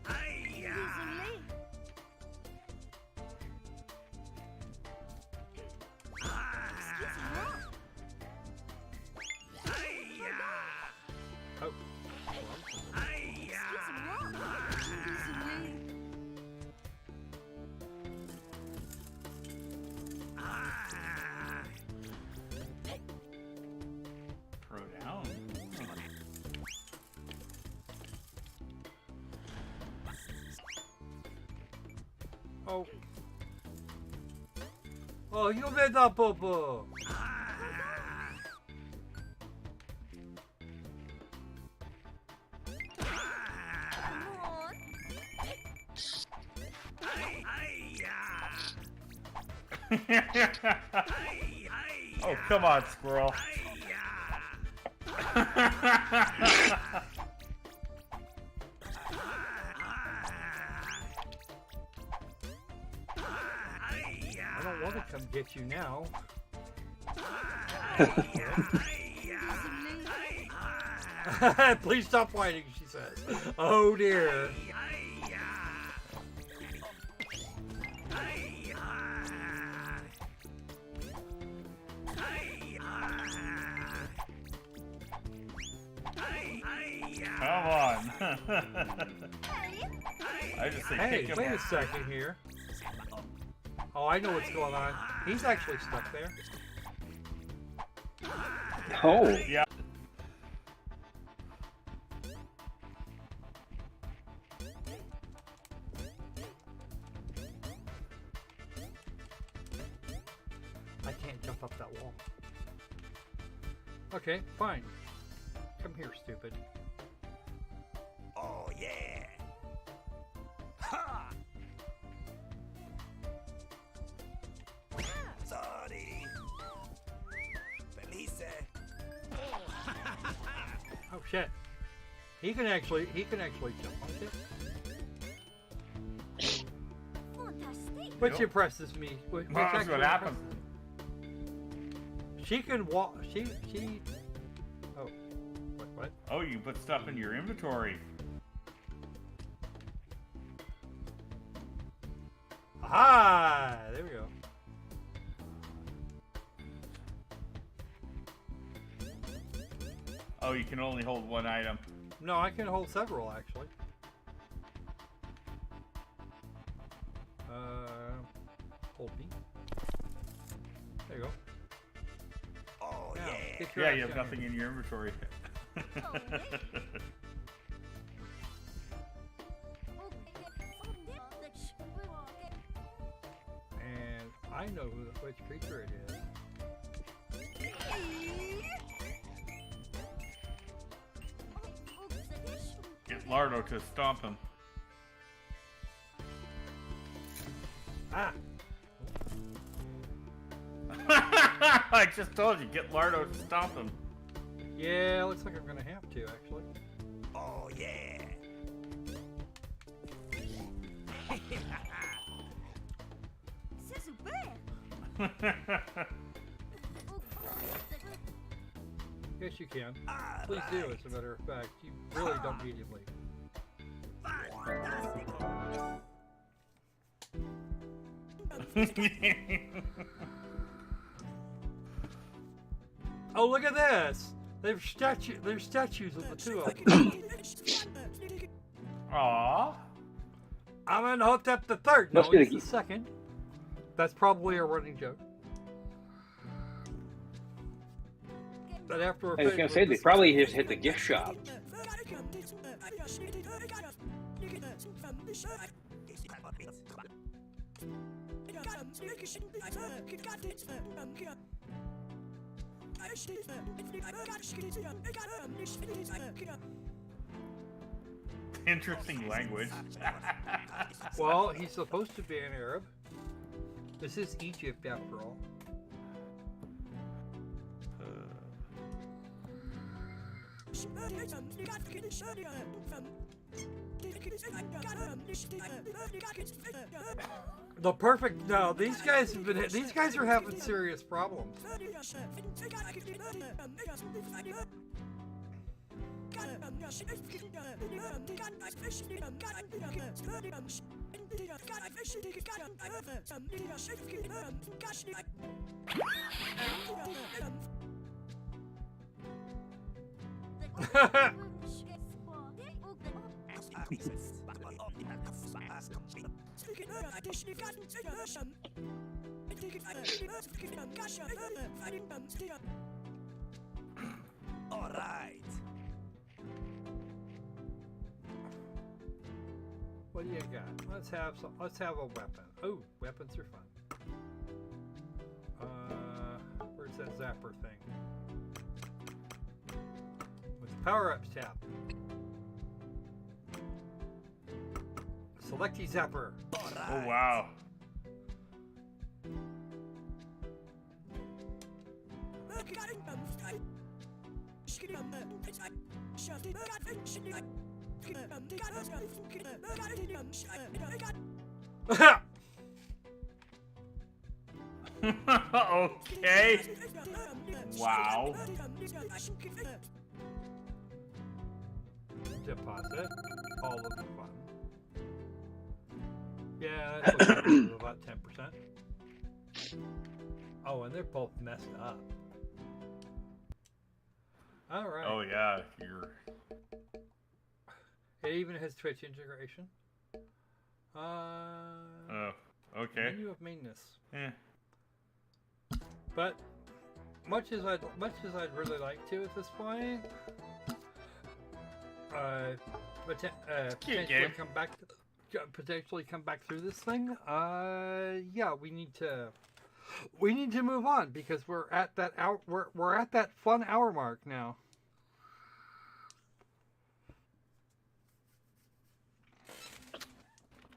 Désolé. Excuse-moi. Oh. Throw down. Oh. Oh, you made that, Popo. Oh, come on, Skwerl. I don't want to come get you now. Please stop whining, she says. Oh dear. Come on. I just say Hey, kick him wait a off. second here. Oh, I know what's going on. He's actually stuck there. Oh. Yeah. I can't jump up that wall. Okay, fine. Come here, stupid. Oh yeah. Ha! Sorry. Felice. shit. He can actually jump on shit. Fantastic. Which Yep. impresses me. Which Well, that's what actually happens. She can walk. She. Oh, what? Oh, you put stuff in your inventory. Ah, there we go. Oh, you can only hold one item. No, I can hold several actually. Hold B. There you go. Oh, Now, yeah. get your Yeah, ass you have down nothing here. in your inventory. And I know which creature it is. Get Lardo to stomp him. Ah, I just told you, get Lardo to stomp him. yeah. Looks like I'm gonna have to actually. Oh, yeah. C'est super. Yes, you can. All Please do. right. As a matter of fact, you really don't need him leave. Fantastico. Oh, look at this! There's statues of the two of them. Aww. Amenhotep the third. No, Must be he's the- the second. That's probably a running joke. But after I was gonna say they probably just hit the gift shop. Interesting language. Well, he's supposed to be an Arab. This is Egypt, after all. The perfect. No, these guys have been. These guys are having serious problems. All right. What do you got? Let's have some. Let's have a weapon. Oh, weapons are fun. Where's that zapper thing? With the power-ups tab. Selecty zapper. All right. Oh wow. Okay. Wow. Deposit all of the fun. Yeah, that's looking at about 10%. Oh, and they're both messed up. All right. Oh yeah, you're. It even has Twitch integration. Oh, okay. Menu of meanness. Eh. But much as I'd really like to at this point, potentially game. come back through this thing. Yeah, we need to move on because we're at that we're at that fun hour mark now.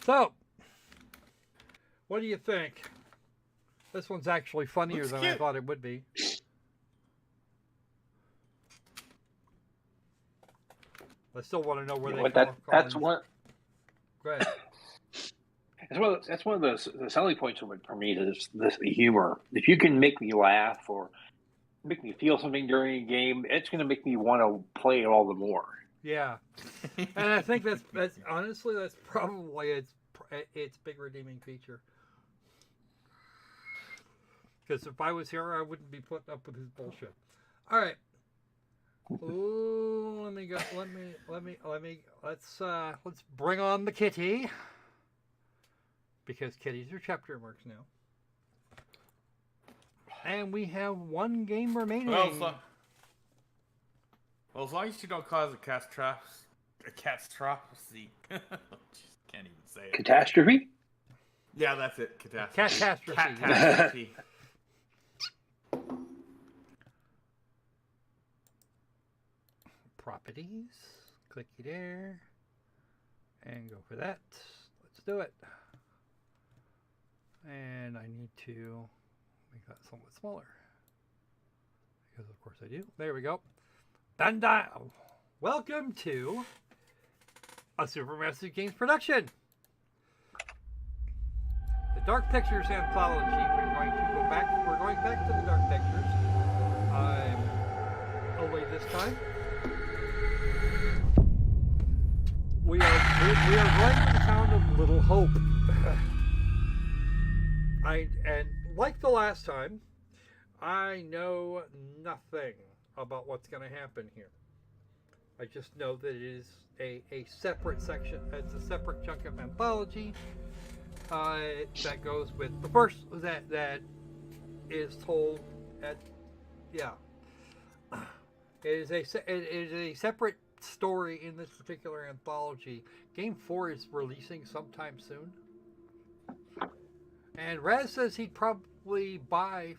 So, what do you think? This one's actually funnier Looks than I cute. thought it would be. I still want to know where they But come that's from. one. Go ahead. That's one of the selling points of it for me is this humor. If you can make me laugh or make me feel something during a game, it's going to make me want to play it all the more. Yeah, and I think that's honestly that's probably its big redeeming feature. Because if I was here, I wouldn't be putting up with his bullshit. All right. Ooh, let me go. Let's bring on the kitty. Because kitties are chapter marks now. And we have one game remaining. Well, as long as you don't cause a catastrophe. Just can't even say it. Catastrophe? Yeah, that's it. Catastrophe. Catastrophe. Properties. Clicky there. And go for that. Let's do it. And I need to make that somewhat smaller. Because of course I do. There we go. Dun-dun. Welcome to a Supermassive Games production. The Dark Pictures Anthology. We're going back to the Dark Pictures. Only this time. We are going to the town of Little Hope. And like the last time, I know nothing about what's going to happen here. I just know that it is a separate section. It's a separate chunk of Anthology that goes with the first that is told at It is a separate story in this particular anthology. Game 4 is releasing sometime soon. And Raz says he'd probably buy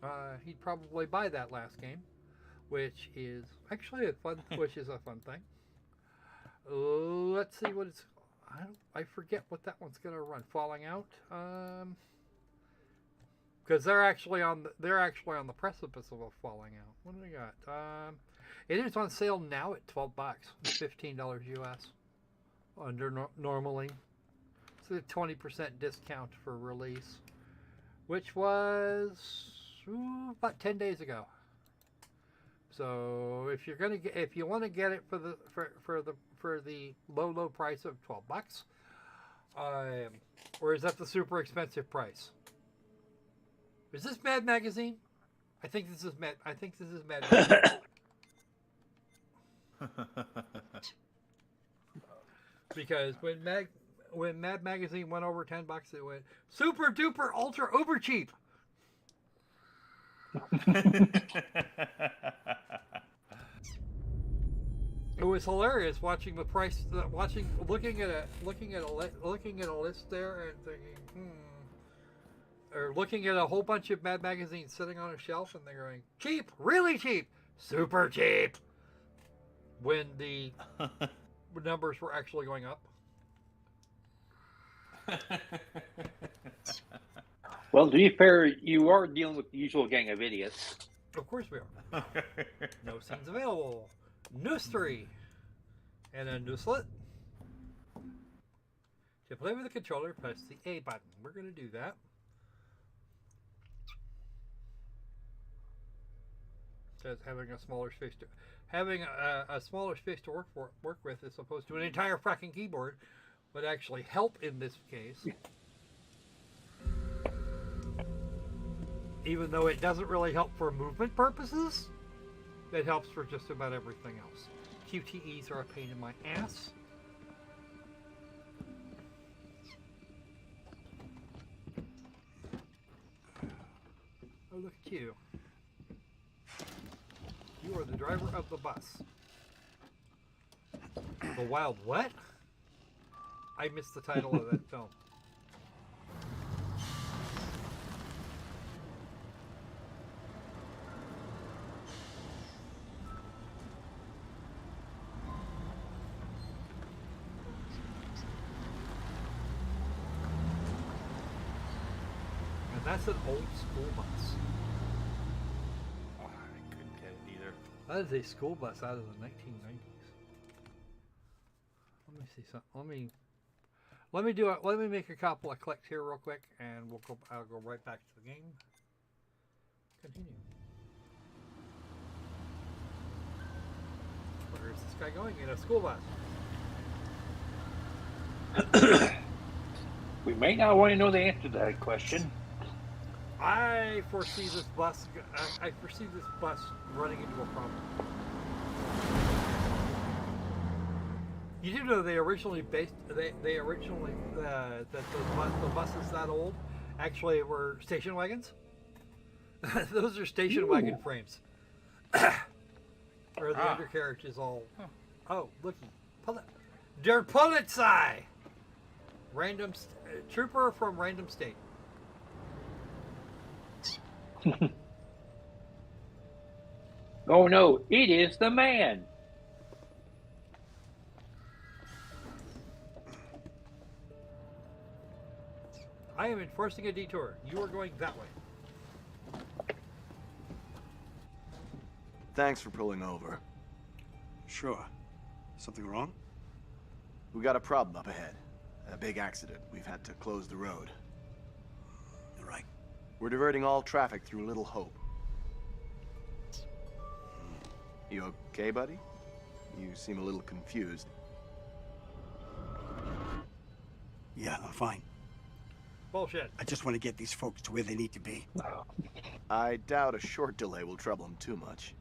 that last game, which is actually a fun thing. Let's see what it's. I forget what that one's gonna run. Falling Out, because they're actually on the precipice of a falling out. What do we got? It is on sale now at $12, $15 US. Normally. It's a 20% discount for release, which was about 10 days ago. So if you want to get it for the low price of $12, or is that the super expensive price? Is this Mad Magazine? I think this is Mad Magazine. Because when Mad Magazine went over $10, it went super duper ultra uber cheap. It was hilarious watching the price, looking at a list there and thinking, or looking at a whole bunch of Mad magazines sitting on a shelf and they're going cheap, really cheap, super cheap. When the numbers were actually going up. Well, to be fair, you are dealing with the usual gang of idiots. Of course we are. No scenes available. Newstery. And a newslet. To play with the controller, press the A button. We're going to do that. Says having a smaller space to work with as opposed to an entire fucking keyboard would actually help in this case. Even though it doesn't really help for movement purposes, it helps for just about everything else. QTEs are a pain in my ass. Oh, look at you. You are the driver of the bus. The Wild what? I missed the title of that film. And that's an old school bus. Oh, I couldn't get it either. That is a school bus out of the 1990s. me see something. Let me do it. Let me make a couple of clicks here real quick, and I'll go right back to the game. Continue. Where is this guy going? In a school bus. We may not want to know the answer to that question. I foresee this bus. I foresee this bus running into a problem. You do know they originally they originally that the buses that old actually were station wagons. Those are station wagon frames. Where the undercarriage is all. Oh, looky, Der Polizei, random trooper from random state. Oh no, it is the man. I am enforcing a detour. You are going that way. Thanks for pulling over. Sure. Something wrong? We got a problem up ahead. A big accident. We've had to close the road. You're right. We're diverting all traffic through Little Hope. You okay, buddy? You seem a little confused. Yeah, I'm fine. Bullshit. I just want to get these folks to where they need to be. I doubt a short delay will trouble them too much.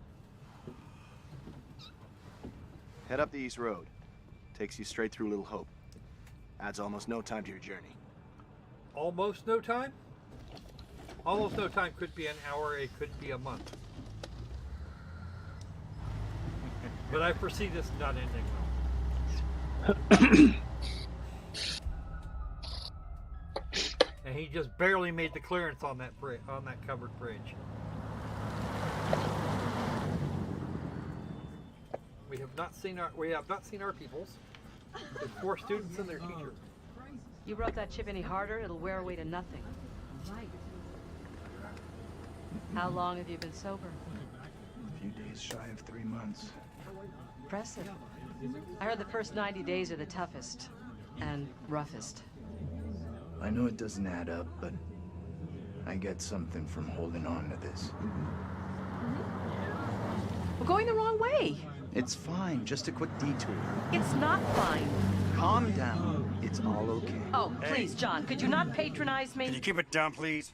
Head up the East Road. Takes you straight through Little Hope. Adds almost no time to your journey. Almost no time? Almost no time could be an hour, it could be a month. But I foresee this not ending well. And he just barely made the clearance on that covered bridge. We have not seen our pupils. There's 4 students and their teacher. You rub that chip any harder, it'll wear away to nothing. How long have you been sober? A few days shy of 3 months. Impressive. I heard the first 90 days are the toughest and roughest. I know it doesn't add up, but I get something from holding on to this. We're going the wrong way. It's fine, just a quick detour. It's not fine. Calm down. It's all okay. Oh, please, John, could you not patronize me? Can you keep it down, please?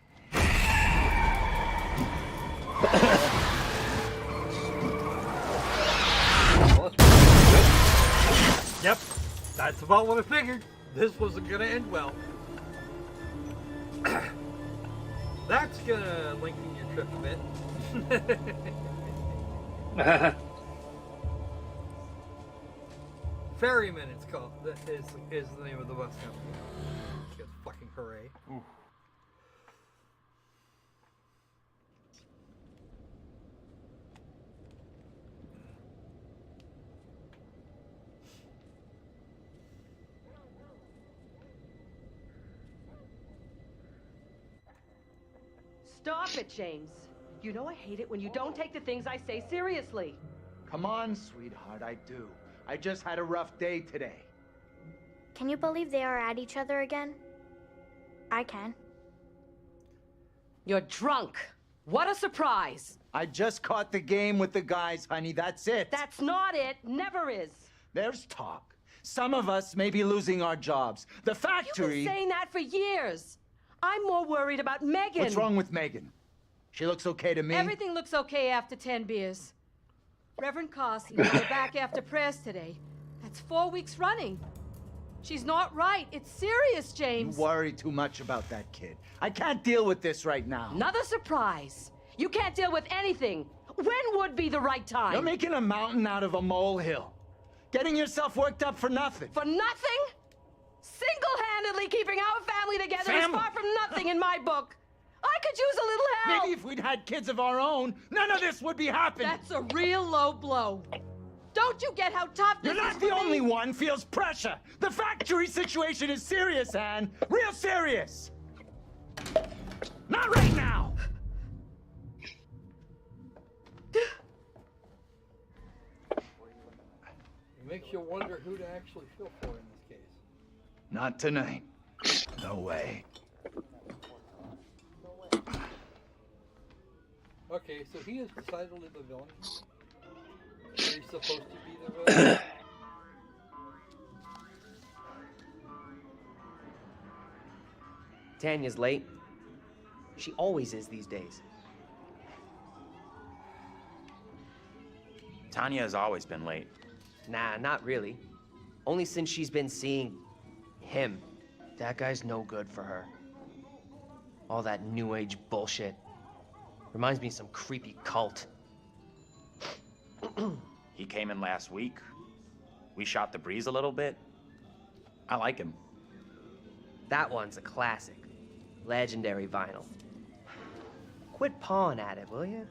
Yep, that's about what I figured. This wasn't gonna end well. That's gonna lengthen your trip a bit. Ferryman, it's called. That is the name of the bus company. Good fucking hooray! Ooh. Stop it, James. You know I hate it when you don't take the things I say seriously. Come on, sweetheart, I do. I just had a rough day today. Can you believe they are at each other again? I can. You're drunk. What a surprise. I just caught the game with the guys, honey, that's it. That's not it. Never is. There's talk. Some of us may be losing our jobs. The You've factory... been saying that for years. I'm more worried about Megan. What's wrong with Megan? She looks okay to me. Everything looks okay after 10 beers. Reverend Carson, we're back after prayers today. That's 4 weeks running. She's not right. It's serious, James. You worry too much about that kid. I can't deal with this right now. Another surprise. You can't deal with anything. When would be the right time? You're making a mountain out of a molehill. Getting yourself worked up for nothing. For nothing? Single-handedly keeping our family together Sam! is far from nothing in my book. I could use a little help. Maybe if we'd had kids of our own, none of this would be happening. That's a real low blow. Don't you get how tough this You're is not for the only me? one feels pressure. The factory situation is serious, Anne. Real serious. Not right now. You makes you wonder who to actually feel for in this case. Not tonight. No way. Okay, so he is decidedly the villain. He's supposed to be the villain. Tanya's late. She always is these days. Tanya has always been late. Nah, not really. Only since she's been seeing him. That guy's no good for her. All that new age bullshit. Reminds me of some creepy cult. He came in last week. We shot the breeze a little bit. I like him. That one's a classic. Legendary vinyl. Quit pawing at it, will you?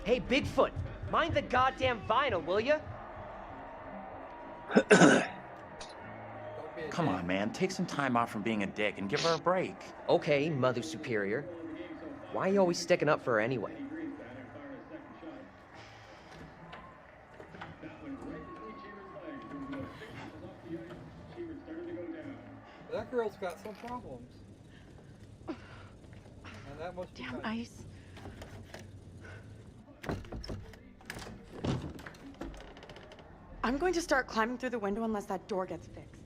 Hey, Bigfoot, mind the goddamn vinyl, will you? Come on, man. Take some time off from being a dick and give her a break. Okay, Mother Superior. Why are you always sticking up for her anyway? That girl's got some problems. And that must be Damn nice. ice. I'm going to start climbing through the window unless that door gets fixed.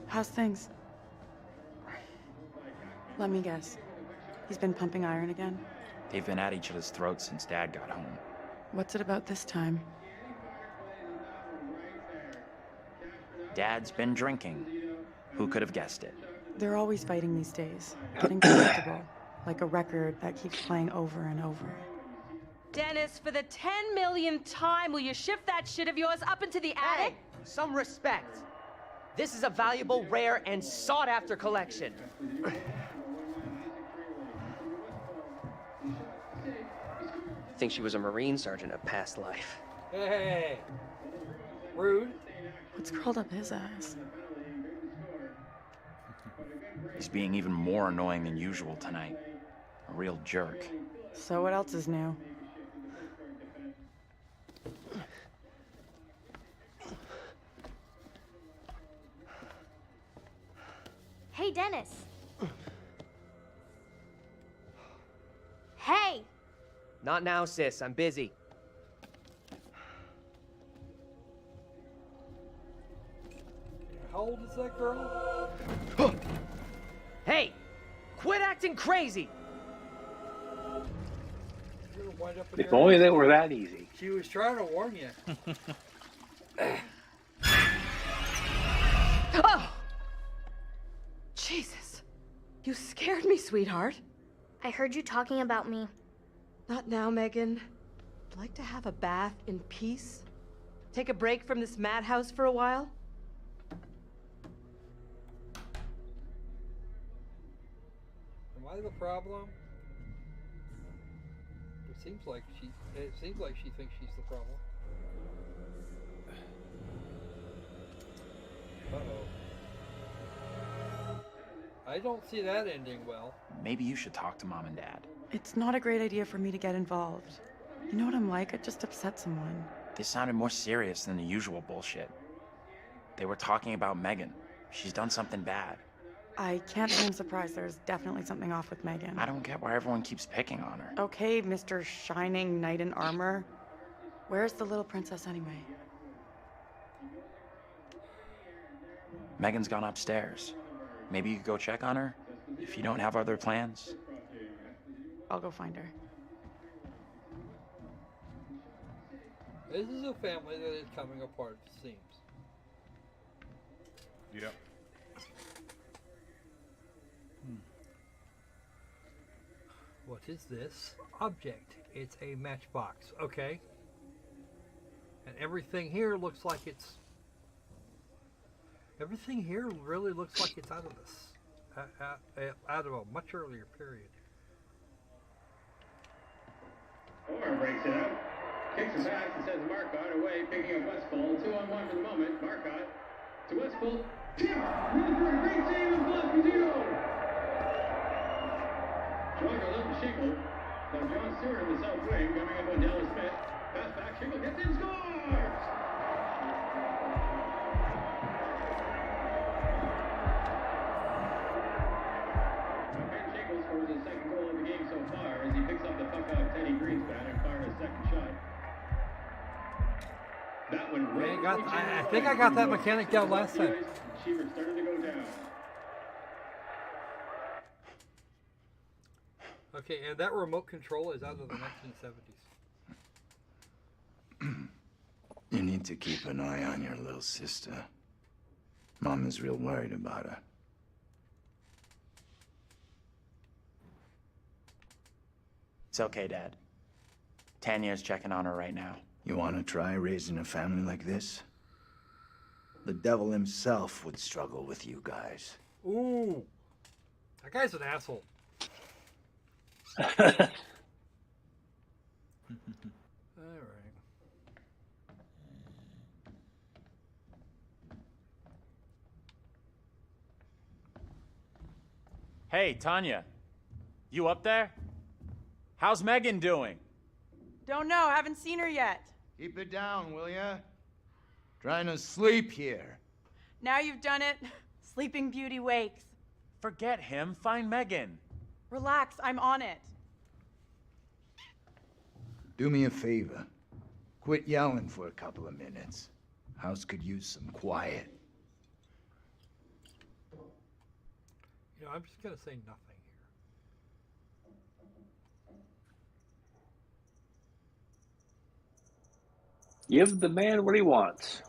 How's things? Let me guess. He's been pumping iron again? They've been at each other's throats since Dad got home. What's it about this time? Dad's been drinking. Who could have guessed it? They're always fighting these days. Getting predictable. Like a record that keeps playing over and over. Dennis, for the 10 millionth time, will you shift that shit of yours up into the attic? Hey, some respect. This is a valuable, rare, and sought-after collection. Think she was a Marine sergeant in a past life. Hey, rude. What's curled up his ass? He's being even more annoying than usual tonight. A real jerk. So what else is new? Hey, Dennis. Hey! Not now, sis. I'm busy. How old is that girl? Hey! Quit acting crazy! You're gonna wind up in If your only ass. they were that easy. She was trying to warn you. Oh! Jesus. You scared me, sweetheart. I heard you talking about me. Not now, Megan. I'd like to have a bath in peace. Take a break from this madhouse for a while. Am I the problem? It seems like she thinks she's the problem. Uh-oh. I don't see that ending well. Maybe you should talk to Mom and Dad. It's not a great idea for me to get involved. You know what I'm like? I just upset someone. This sounded more serious than the usual bullshit. They were talking about Megan. She's done something bad. I can't say I'm surprised. There's definitely something off with Megan. I don't get why everyone keeps picking on her. Okay, Mr. Shining Knight in Armor. Where's the little princess anyway? Megan's gone upstairs. Maybe you could go check on her, if you don't have other plans. I'll go find her. This is a family that is coming apart, it seems. Yep. What is this object? It's a matchbox. Okay. And everything here looks like it's... Everything here really looks like it's out of this. Out of a much earlier period. Kicks it back and sends Marcotte away, picking up Westfall. 2-on-1 for the moment. Marcotte to Westfall. Tip! Rutherford, great save and block Coutinho! Jogger left to Shingle. Now John Stewart in the south wing, coming up on Dallas Smith. Pass back, Shingle gets in, scores! Ben Shingle scores his second goal of the game so far as he picks up the puck off Teddy Greenspan and fires a second shot. That one right. I think I got that mechanic down last time. Sheaver started to go down. Okay, and that remote control is out of the 1970s. You need to keep an eye on your little sister. Mom is real worried about her. It's okay, Dad. Tanya's checking on her right now. You want to try raising a family like this? The devil himself would struggle with you guys. Ooh. That guy's an asshole. All right. Hey, Tanya. You up there? How's Megan doing? Don't know, haven't seen her yet. Keep it down, will ya? Trying to sleep here. Now you've done it, Sleeping Beauty wakes. Forget him, find Megan. Relax, I'm on it. Do me a favor. Quit yelling for a couple of minutes. House could use some quiet. You know, I'm just gonna say nothing here. Give the man what he wants.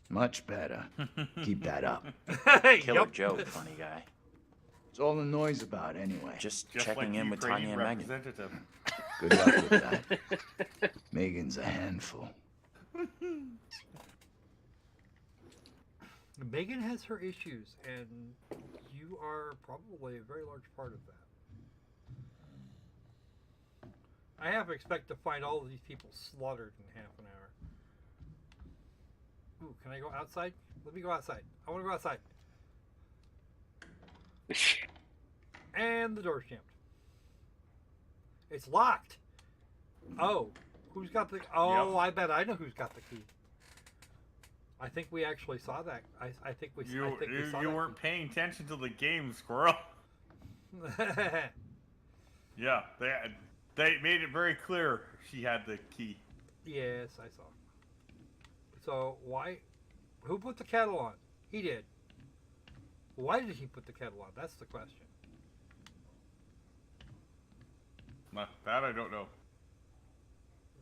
Much better. Keep that up. Killer Joe, funny guy. What's all the noise about anyway? Just checking in with Tanya and Megan. Good luck with that. Megan's a handful. Megan has her issues, and you are probably a very large part of that. I half expect to find all of these people slaughtered in half an hour. Ooh, can I go outside? Let me go outside. I want to go outside. And the door's jammed. It's locked. Oh, who's got the... Oh, yep. I bet I know who's got the key. I think we actually saw that. I think we saw that. You weren't paying attention to the game, Skwerl. Yeah, they made it very clear she had the key. Yes, I saw. So why? Who put the kettle on? He did. Why did he put the kettle on? That's the question. That I don't know.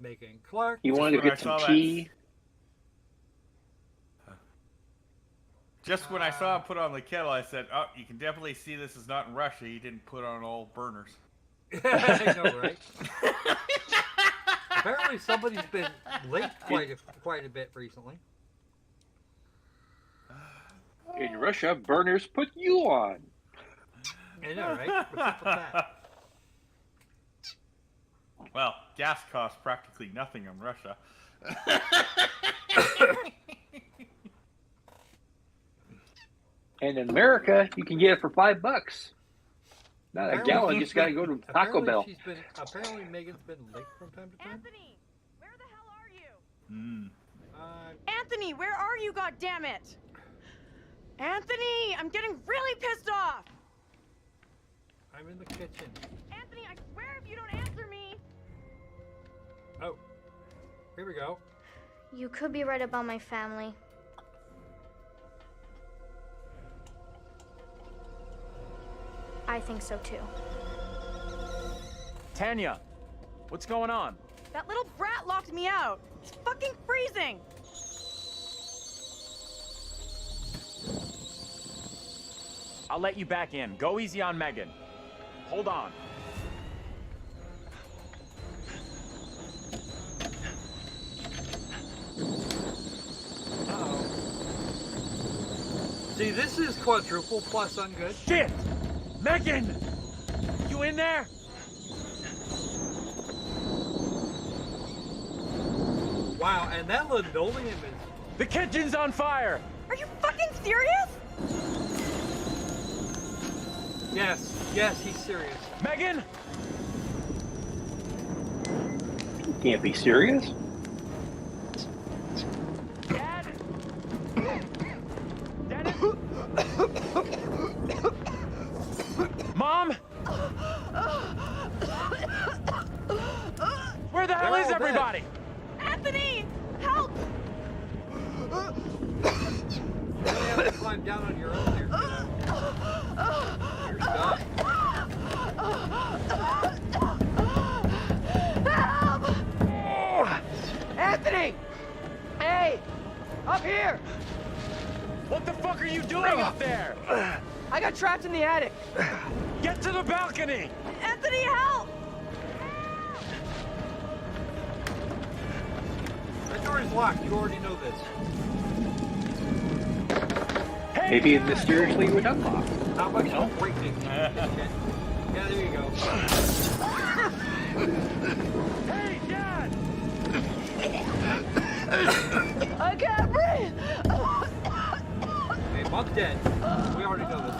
Megan Clark. You wanted to get some tea? Just when I saw him put on the kettle, I said, "Oh, you can definitely see this is not in Russia. He didn't put on all burners." I know, right? Apparently, somebody's been late quite a bit recently. In Russia, burners put you on. I know, right? What's up with that? Well, gas costs practically nothing in Russia. And in America, you can get it for $5. Now a gallon just got to go to Taco Bell. Apparently, Megan's been late from time to time. Anthony, where the hell are you? Anthony, where are you, goddammit? Anthony, I'm getting really pissed off. I'm in the kitchen. Anthony, I swear if you don't answer me. Oh, here we go. You could be right about my family. I think so too. Tanya, what's going on? That little brat locked me out. It's fucking freezing. I'll let you back in. Go easy on Megan. Hold on. Uh-oh. See, this is quadruple plus ungood. Shit! Megan! You in there? Wow, and that linoleum is... The kitchen's on fire! Are you fucking serious? Yes, he's serious. Megan? You can't be serious. Dad? Dennis? Mom? Where the hell They're is all everybody? Anthony, help! You have to climb down on your own there, kiddo. You're stuck. Anthony! Hey! Up here! What the fuck are you doing up there? I got trapped in the attic. Get to the balcony! Anthony, help! That door is locked. You already know this. Hey, Maybe it mysteriously would unlock. How much breaking? Yeah, there you go. Hey, Dad! I can't breathe! Hey, Mom's dead. We already know this.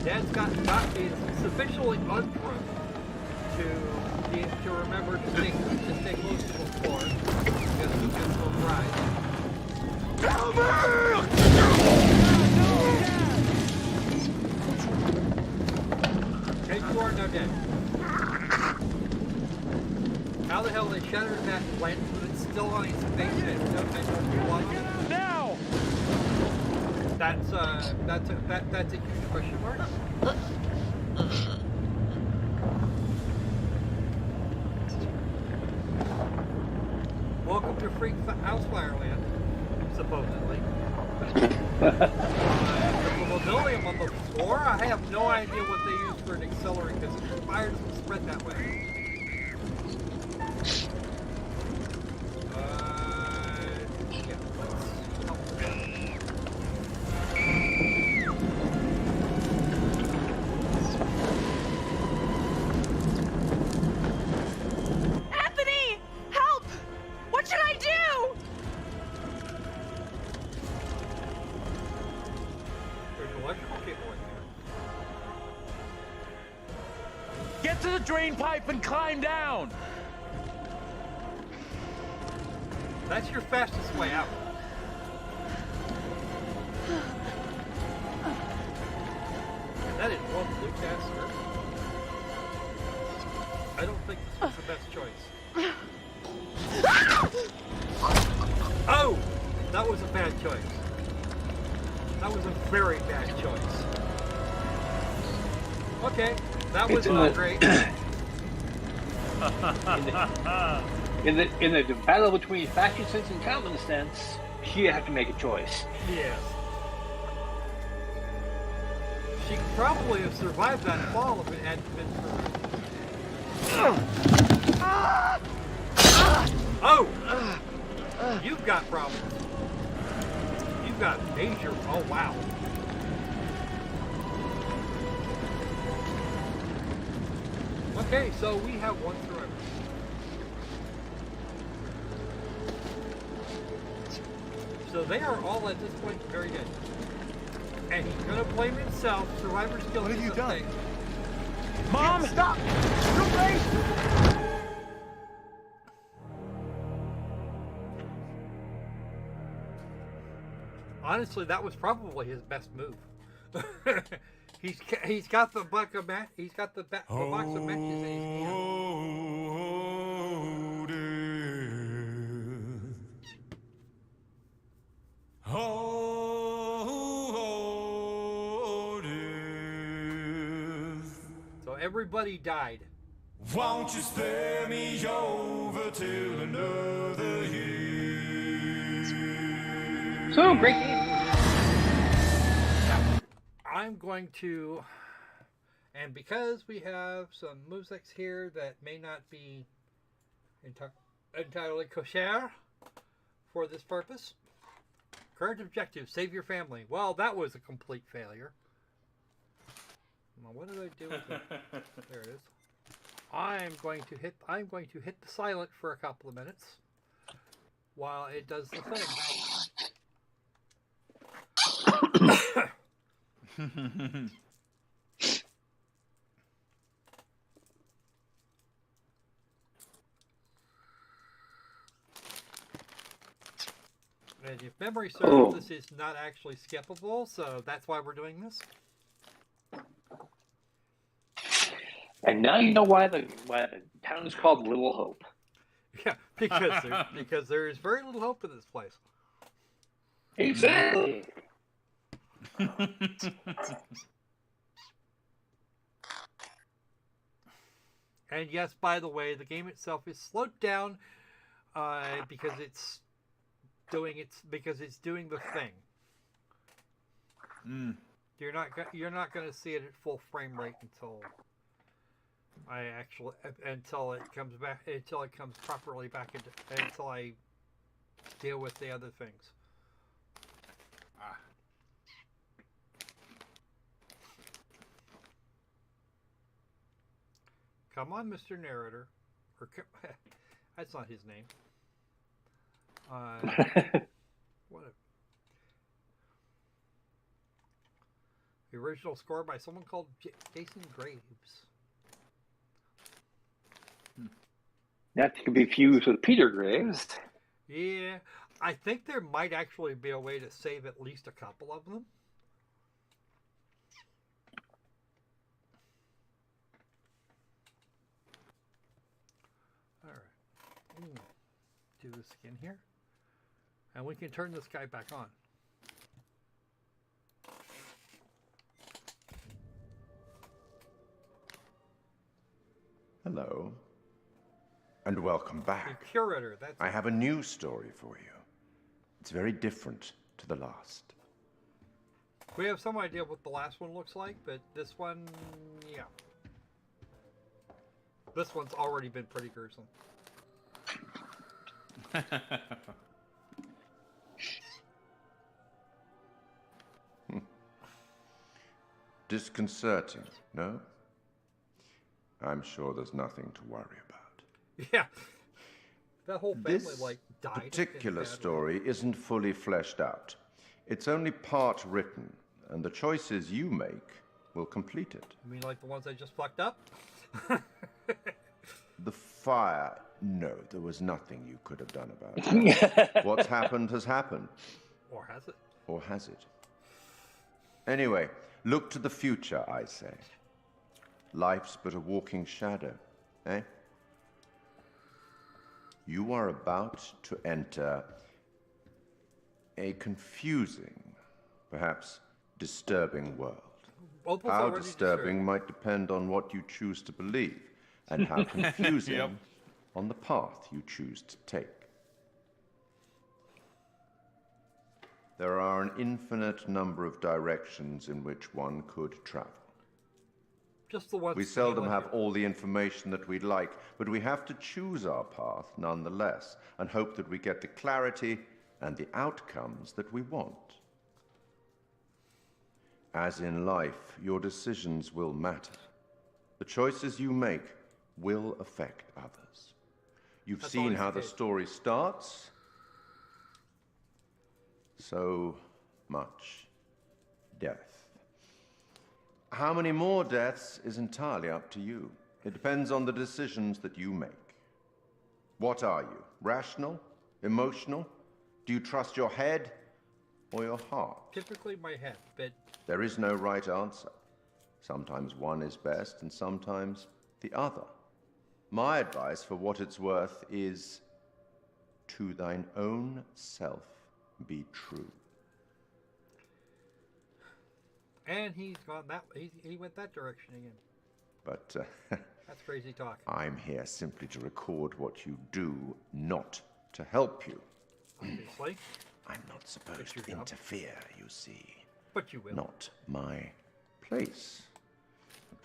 Dad's got is sufficiently undrunk to remember to stay close to the floor because he just will cry. And you are now dead. How the hell they shattered that lens when it's still on its face and Now! that's a huge question mark. Welcome to Freak House Fireland, supposedly. The linoleum on the floor, I have no idea what they use for an accelerant because the fire doesn't spread that way. Yeah, let's help with that. Anthony, help! What should I do? There's an electrical cable in there. Get to the drain pipe and climb down! That's your fastest way out. And that is one blue caster. I don't think this was the best choice. Oh! That was a bad choice. That was a very bad choice. Okay, that was great. In the battle between fashion sense and common sense, you have to make a choice. Yes. She could probably have survived that fall if it hadn't been for... Oh! You've got problems. You've got major... Oh, wow. Okay, so we have one survivor. So they are all at this point very good. And he's gonna blame himself. Survivor skills. What have you done? Mom! Stop! Honestly, that was probably his best move. he's got the box of box of matches in his hand. So everybody died. Won't you spare me over till another year? So, great game. I'm going to, and because we have some movesecs here that may not be entirely kosher for this purpose. Current objective, save your family. Well, that was a complete failure. Now, what did I do with it? There it is. I'm going to hit the silent for a couple of minutes. while it does the thing. And if memory serves, this is not actually skippable, so that's why we're doing this. And now you know why the town is called Little Hope. Yeah, because there is very little hope in this place. Exactly. And yes, by the way, the game itself is slowed down because it's doing the thing. You're not going to see it at full frame rate until it comes properly back until I deal with the other things. Come on, Mr. Narrator. That's not his name. The original score by someone called Jason Graves. Not to be confused with Peter Graves. Yeah, I think there might actually be a way to save at least a couple of them. Alright. Do this again here. And we can turn this guy back on. Hello. And welcome back. The curator, that's I have a new story for you. It's very different to the last. We have some idea what the last one looks like, but this one, yeah. This one's already been pretty gruesome. Disconcerting, no? I'm sure there's nothing to worry about. Yeah. That whole family, This died. particular story isn't fully fleshed out. It's only part written, and the choices you make will complete it. You mean like the ones I just fucked up? The fire, no, there was nothing you could have done about it. What's happened has happened. Or has it? Or has it? Anyway, look to the future, I say. Life's but a walking shadow, eh? You are about to enter a confusing, perhaps disturbing world. Opal's How already disturbing might depend on what you choose to believe, and how confusing on the path you choose to take. There are an infinite number of directions in which one could travel. Just the ones We seldom have all the information that we'd like, but we have to choose our path nonetheless, and hope that we get the clarity and the outcomes that we want. As in life, your decisions will matter. The choices you make will affect others. You've seen how the story starts. So much death. How many more deaths is entirely up to you. It depends on the decisions that you make. What are you? Rational? Emotional? Do you trust your head or your heart? Typically my head, but... There is no right answer. Sometimes one is best and sometimes the other. My advice, for what it's worth, is to thine own self be true. And he's gone that he went that direction again. But That's crazy talk. I'm here simply to record what you do, not to help you. Obviously. I'm not supposed to interfere, you see. But you will. Not my place,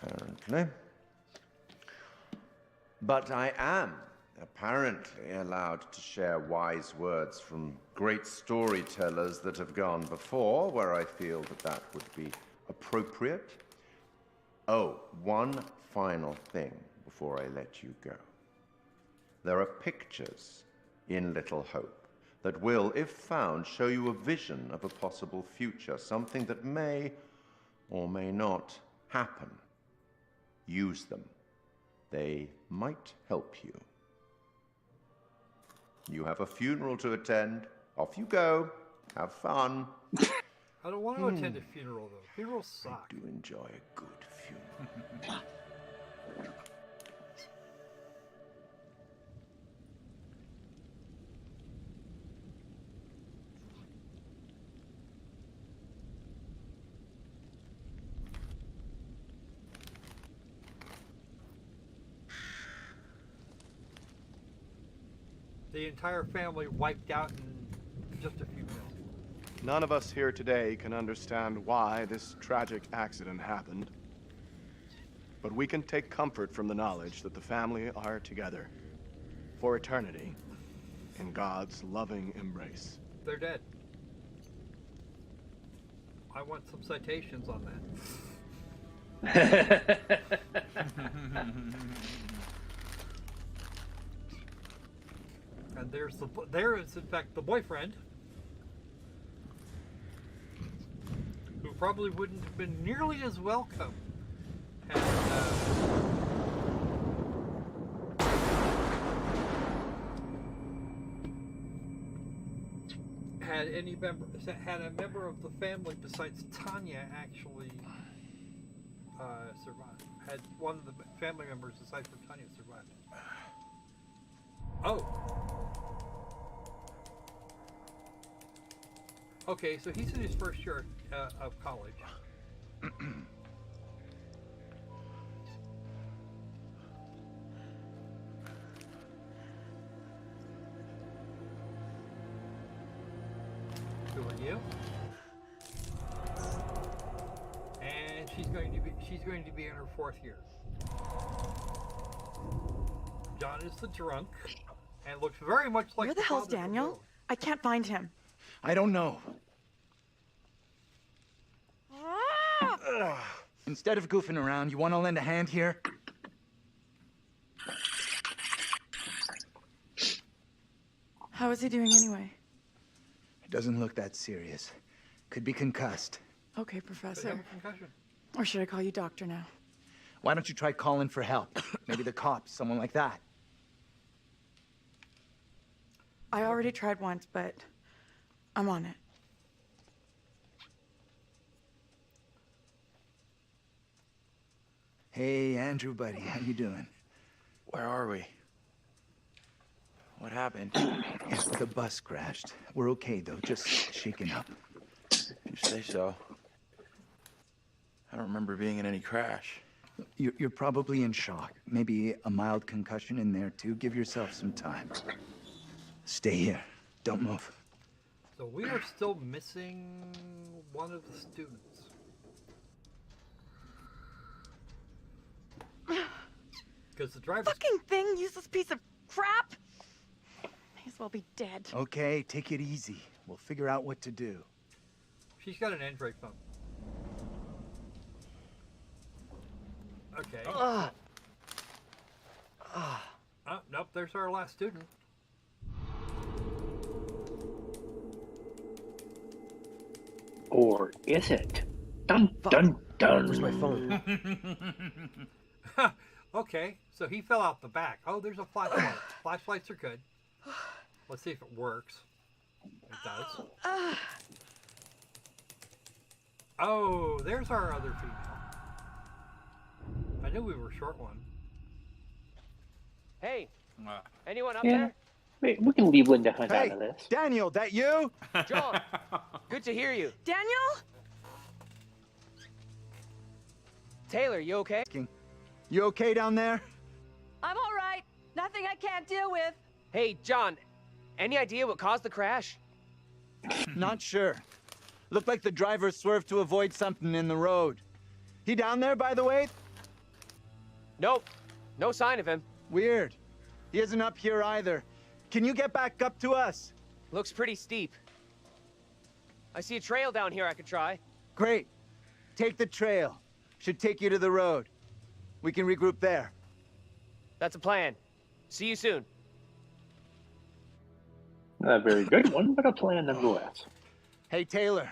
apparently. But I am apparently allowed to share wise words from great storytellers that have gone before, where I feel that that would be appropriate. Oh, one final thing before I let you go. There are pictures in Little Hope, that will, if found, show you a vision of a possible future, something that may or may not happen. Use them. They might help you. You have a funeral to attend. Off you go. Have fun. I don't want to attend a funeral, though. Funerals suck. I do enjoy a good funeral. The entire family wiped out in just a few minutes. None of us here today can understand why this tragic accident happened. But we can take comfort from the knowledge that the family are together for eternity in God's loving embrace. They're dead. I want some citations on that. And there is in fact the boyfriend, who probably wouldn't have been nearly as welcome had a member of the family besides Tanya actually survived. Had one of the family members aside from Tanya survived. Oh. Okay, so he's in his first year of college. Who are you? And she's going to be in her 4th year. John is the drunk and looks very much like Where the hell's Daniel? I can't find him. I don't know. Instead of goofing around, you want to lend a hand here? How is he doing anyway? It doesn't look that serious. Could be concussed. Okay, Professor. Concussion. Or should I call you doctor now? Why don't you try calling for help? Maybe the cops, someone like that. I already tried once, but I'm on it. Hey, Andrew, buddy, how you doing? Where are we? What happened? The bus crashed. We're okay, though, just shaken up. If you say so. I don't remember being in any crash. You're probably in shock. Maybe a mild concussion in there, too. Give yourself some time. Stay here. Don't move. So we are still missing one of the students. Because the driver. Fucking thing, useless piece of crap! May as well be dead. Okay, take it easy. We'll figure out what to do. She's got an Android phone. Okay. Oh, nope, there's our last student. Or is it? Dun dun dun. Where's my phone? Okay, so he fell out the back. Oh, there's a flashlight. Flashlights are good. Let's see if it works. It does. Oh, there's our other female. I knew we were short one. Hey, anyone up Yeah. there? Wait, we can leave Linda Hunt Hey, out of this. Daniel, that you? John, good to hear you. Daniel? Taylor, you okay? You okay down there? I'm all right. Nothing I can't deal with. Hey, John, any idea what caused the crash? Not sure. Looked like the driver swerved to avoid something in the road. He down there, by the way? Nope, no sign of him. Weird. He isn't up here either. Can you get back up to us? Looks pretty steep. I see a trail down here I could try. Great. Take the trail. Should take you to the road. We can regroup there. That's a plan. See you soon. Not a very good one, but a plan nonetheless. Hey, Taylor,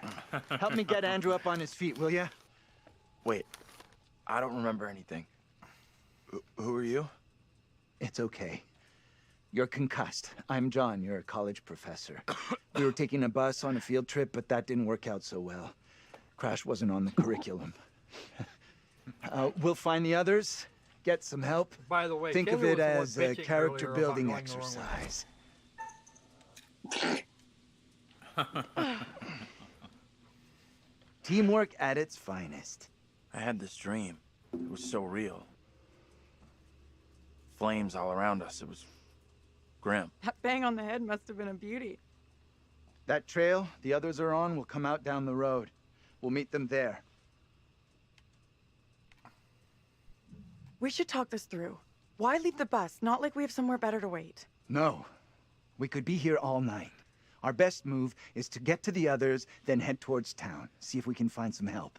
help me get Andrew up on his feet, will ya? Wait, I don't remember anything. Who are you? It's okay. You're concussed. I'm John, you're a college professor. We were taking a bus on a field trip, but that didn't work out so well. Crash wasn't on the curriculum. We'll find the others, get some help. By the way, think of Taylor it was the one as a bitching character earlier about building going the wrong way. exercise. Teamwork at its finest. I had this dream. It was so real. Flames all around us. It was grim. That bang on the head must have been a beauty. That trail the others are on will come out down the road. We'll meet them there. We should talk this through. Why leave the bus? Not like we have somewhere better to wait. No. We could be here all night. Our best move is to get to the others, then head towards town. See if we can find some help.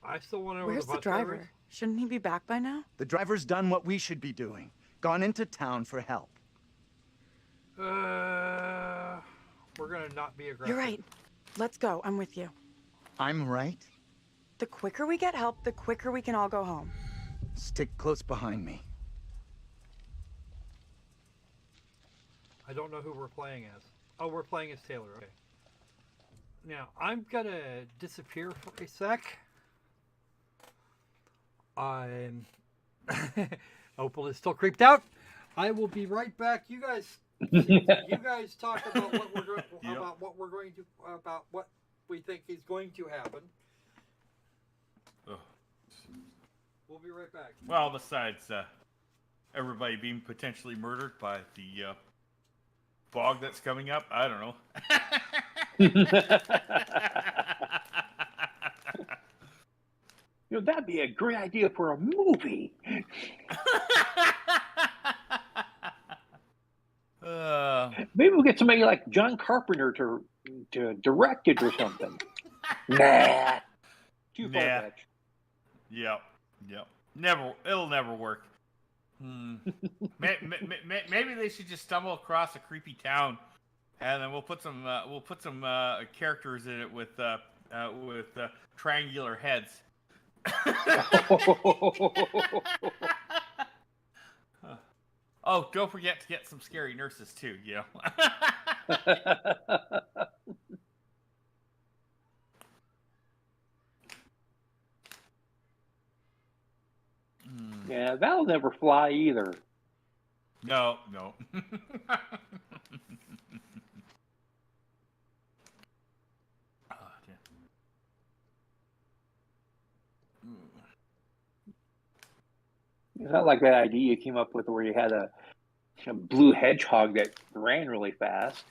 I still want to know Where's where the bus driver driver? is. Shouldn't he be back by now? The driver's done what we should be doing. Gone into town for help. We're gonna not be aggressive. You're right. Let's go. I'm with you. I'm right. The quicker we get help, the quicker we can all go home. Stick close behind me. I don't know who we're playing as. Oh, we're playing as Taylor. Okay. Now, I'm gonna disappear for a sec. I'm... Opal is still creeped out. I will be right back. You guys talk about what we're going about what we think is going to happen. Ugh. We'll be right back. Well, besides everybody being potentially murdered by the fog that's coming up, I don't know. You know, that'd be a great idea for a movie. Maybe we'll get somebody like John Carpenter to direct it or something. Nah. Too far-fetched. Yep. It'll never work. Maybe they should just stumble across a creepy town, and then we'll put some characters in it with triangular heads. Oh, don't forget to get some scary nurses too, you know. Yeah, that'll never fly either. No. It's not like that idea you came up with where you had a blue hedgehog that ran really fast.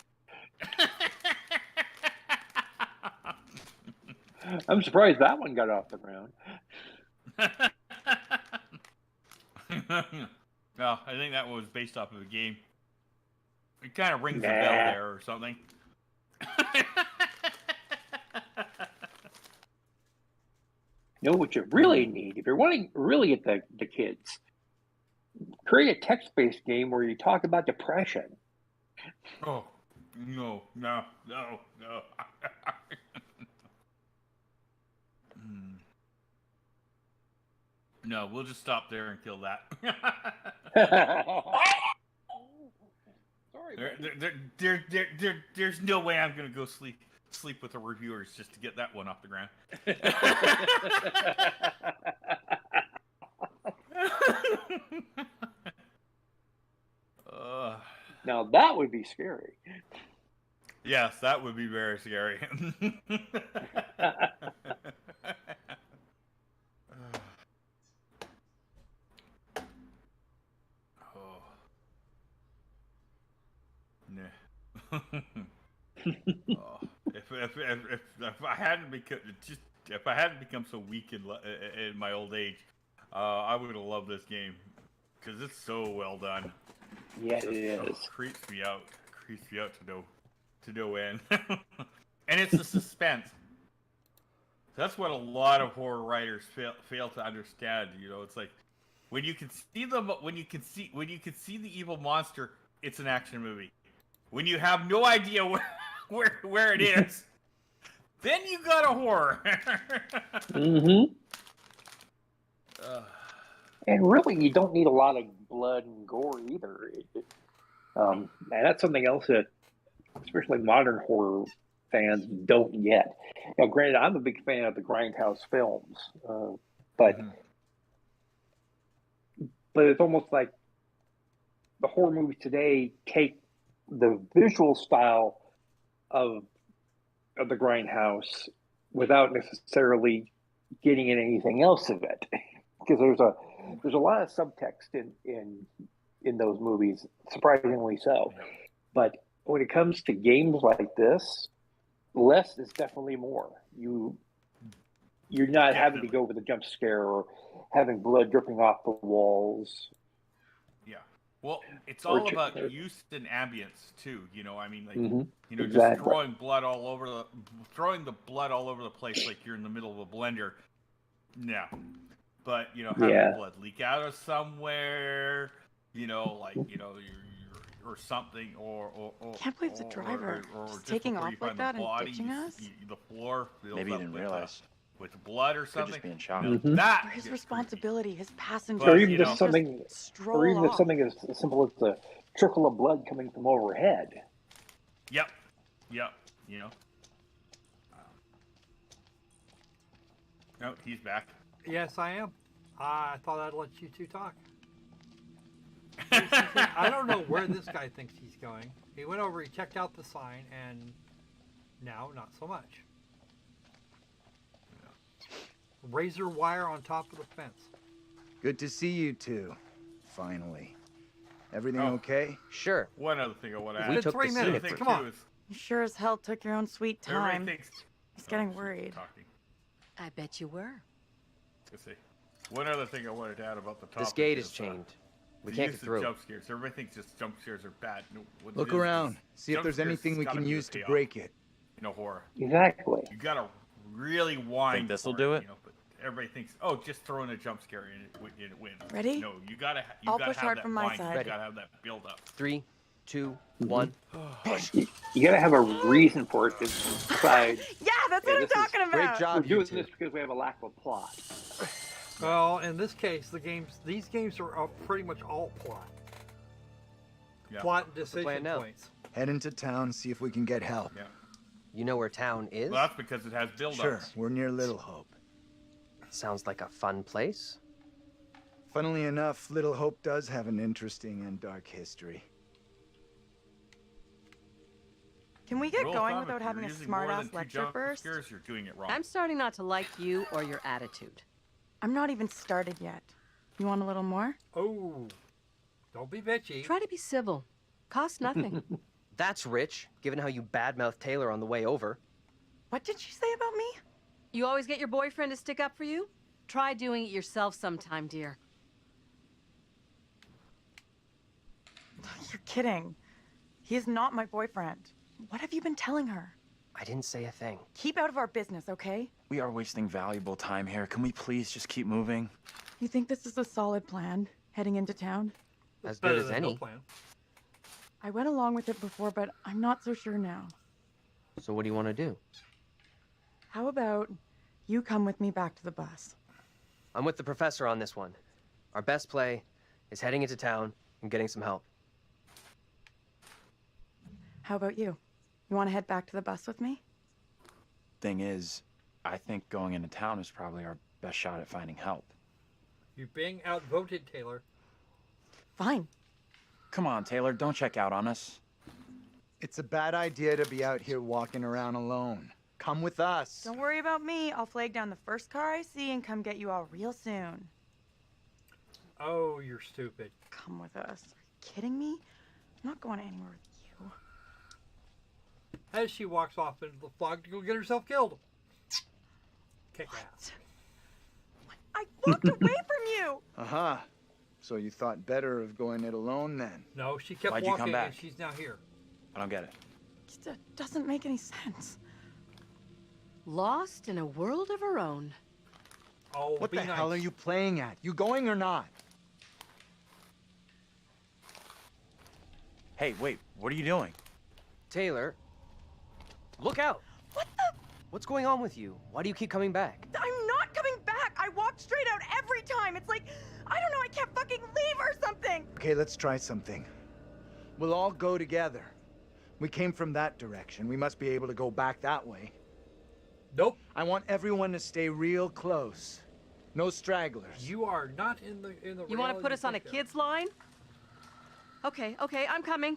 I'm surprised that one got off the ground. No, I think that one was based off of a game. It kind of rings a bell there or something. You know what you really need? If you're wanting really at the kids, create a text-based game where you talk about depression. Oh, no. No, we'll just stop there and kill that. Sorry, there's no way I'm gonna go sleep with the reviewers just to get that one off the ground. Now that would be scary. Yes, that would be very scary. If I hadn't become so weak in my old age, I would have loved this game because it's so well done. Yeah, it is. Creeps me out to no end. And it's the suspense. That's what a lot of horror writers fail to understand. You know, it's like when you can see the evil monster, it's an action movie. when you have no idea where it is, then you got a horror. Mm-hmm. And really, you don't need a lot of blood and gore either. And that's something else that, especially modern horror fans, don't get. Now, granted, I'm a big fan of the Grindhouse films, but it's almost like the horror movies today take the visual style of the Grindhouse without necessarily getting in anything else of it, because there's a lot of subtext in those movies, surprisingly so. But when it comes to games like this, less is definitely more. You're not having to go with a jump scare or having blood dripping off the walls. Yeah. Well, it's all about use and ambience too. You know, I mean, like Exactly. just throwing the blood all over the place like you're in the middle of a blender. No. But having blood leak out of somewhere, like you're or something, or Can't believe the driver just taking off like that and ditching us. The floor Maybe you didn't realize. With blood or something. Just being shocked. That For his responsibility, his passenger. Or even just something, as simple as the trickle of blood coming from overhead. Yep. No, he's back. Yes, I am. I thought I'd let you two talk. I don't know where this guy thinks he's going. He went over, he checked out the sign, and now not so much. Razor wire on top of the fence. Good to see you two. Finally. Everything okay? Sure. One other thing I want to add. We took 3 minutes. Come on. You sure as hell took your own sweet time. He's getting worried. I bet you were. Let's see. One other thing I wanted to add about the topic. This gate is chained. We can't get through. Jump scares. Everybody thinks just jump scares are bad. No, Look around. See if there's anything we can use to break it. Horror. Exactly. You gotta really whine. Think this'll do it? But everybody thinks, just throw in a jump scare and it wins. Ready? No, you gotta I'll have push hard that from my whine. side. You gotta have that build up. 3, 2, 1. You gotta have a reason for it to decide. Yeah, that's what I'm talking about. Great job, We're doing this because we have a lack of a plot. Well, in this case, these games are pretty much all plot. Yeah. Plot and decision plan now? points. Head into town, see if we can get help. Yeah. You know where town is? Well, that's because it has build-ups. Sure, we're near Little Hope. Sounds like a fun place. Funnily enough, Little Hope does have an interesting and dark history. Can we get Rule of going thumb, without if having you're a using more smart-ass than 2 lecture jump first? scares, you're doing it wrong. I'm starting not to like you or your attitude. I'm not even started yet. You want a little more? Oh, don't be bitchy. Try to be civil. Costs nothing. That's rich, given how you badmouthed Taylor on the way over. What did you say about me? You always get your boyfriend to stick up for you? Try doing it yourself sometime, dear. You're kidding. He is not my boyfriend. What have you been telling her? I didn't say a thing. Keep out of our business, okay? We are wasting valuable time here. Can we please just keep moving? You think this is a solid plan, heading into town? As Better good as than any. no plan. I went along with it before, but I'm not so sure now. So what do you want to do? How about you come with me back to the bus? I'm with the professor on this one. Our best play is heading into town and getting some help. How about you? You want to head back to the bus with me? Thing is, I think going into town is probably our best shot at finding help. You're being outvoted, Taylor. Fine. Come on, Taylor, don't check out on us. It's a bad idea to be out here walking around alone. Come with us. Don't worry about me. I'll flag down the first car I see and come get you all real soon. Oh, you're stupid. Come with us. Are you kidding me? I'm not going anywhere with you. As she walks off into the fog to go get herself killed. Kick ass. I walked away from you! Uh-huh. So you thought better of going it alone then? No, she kept Why'd you come walking back? and she's now here. I don't get it. It doesn't make any sense. Lost in a world of her own. Oh, What be the nice. hell are you playing at? You going or not? Hey, wait, what are you doing? Taylor, look out! What the? What's going on with you? Why do you keep coming back? I'm not coming back. I walked straight out every time. It's like, I don't know, I can't fucking leave or something. Okay, let's try something. We'll all go together. We came from that direction. We must be able to go back that way. Nope. I want everyone to stay real close. No stragglers. You are not in the You want to put us on a kids line? Okay, I'm coming.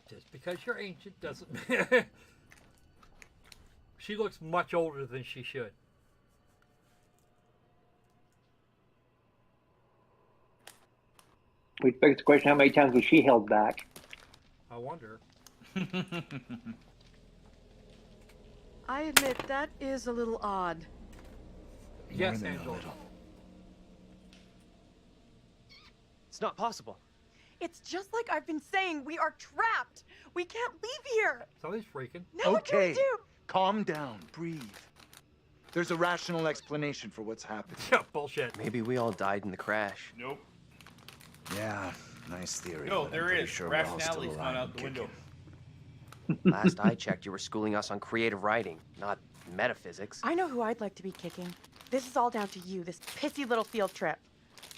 Just because you're ancient doesn't. She looks much older than she should. Which begs the question: how many times was she held back? I wonder. I admit that is a little odd. Yes, Angela. It's not possible. It's just like I've been saying. We are trapped. We can't leave here. Somebody's freaking. Now what can we Okay, do? calm down, breathe. There's a rational explanation for what's happened. Yeah, bullshit. Maybe we all died in the crash. Nope. Yeah, nice theory. No, but I'm there pretty is. sure we're all still Rationality's alive gone out and the window. kicking. Last I checked, you were schooling us on creative writing, not metaphysics. I know who I'd like to be kicking. This is all down to you, this pissy little field trip.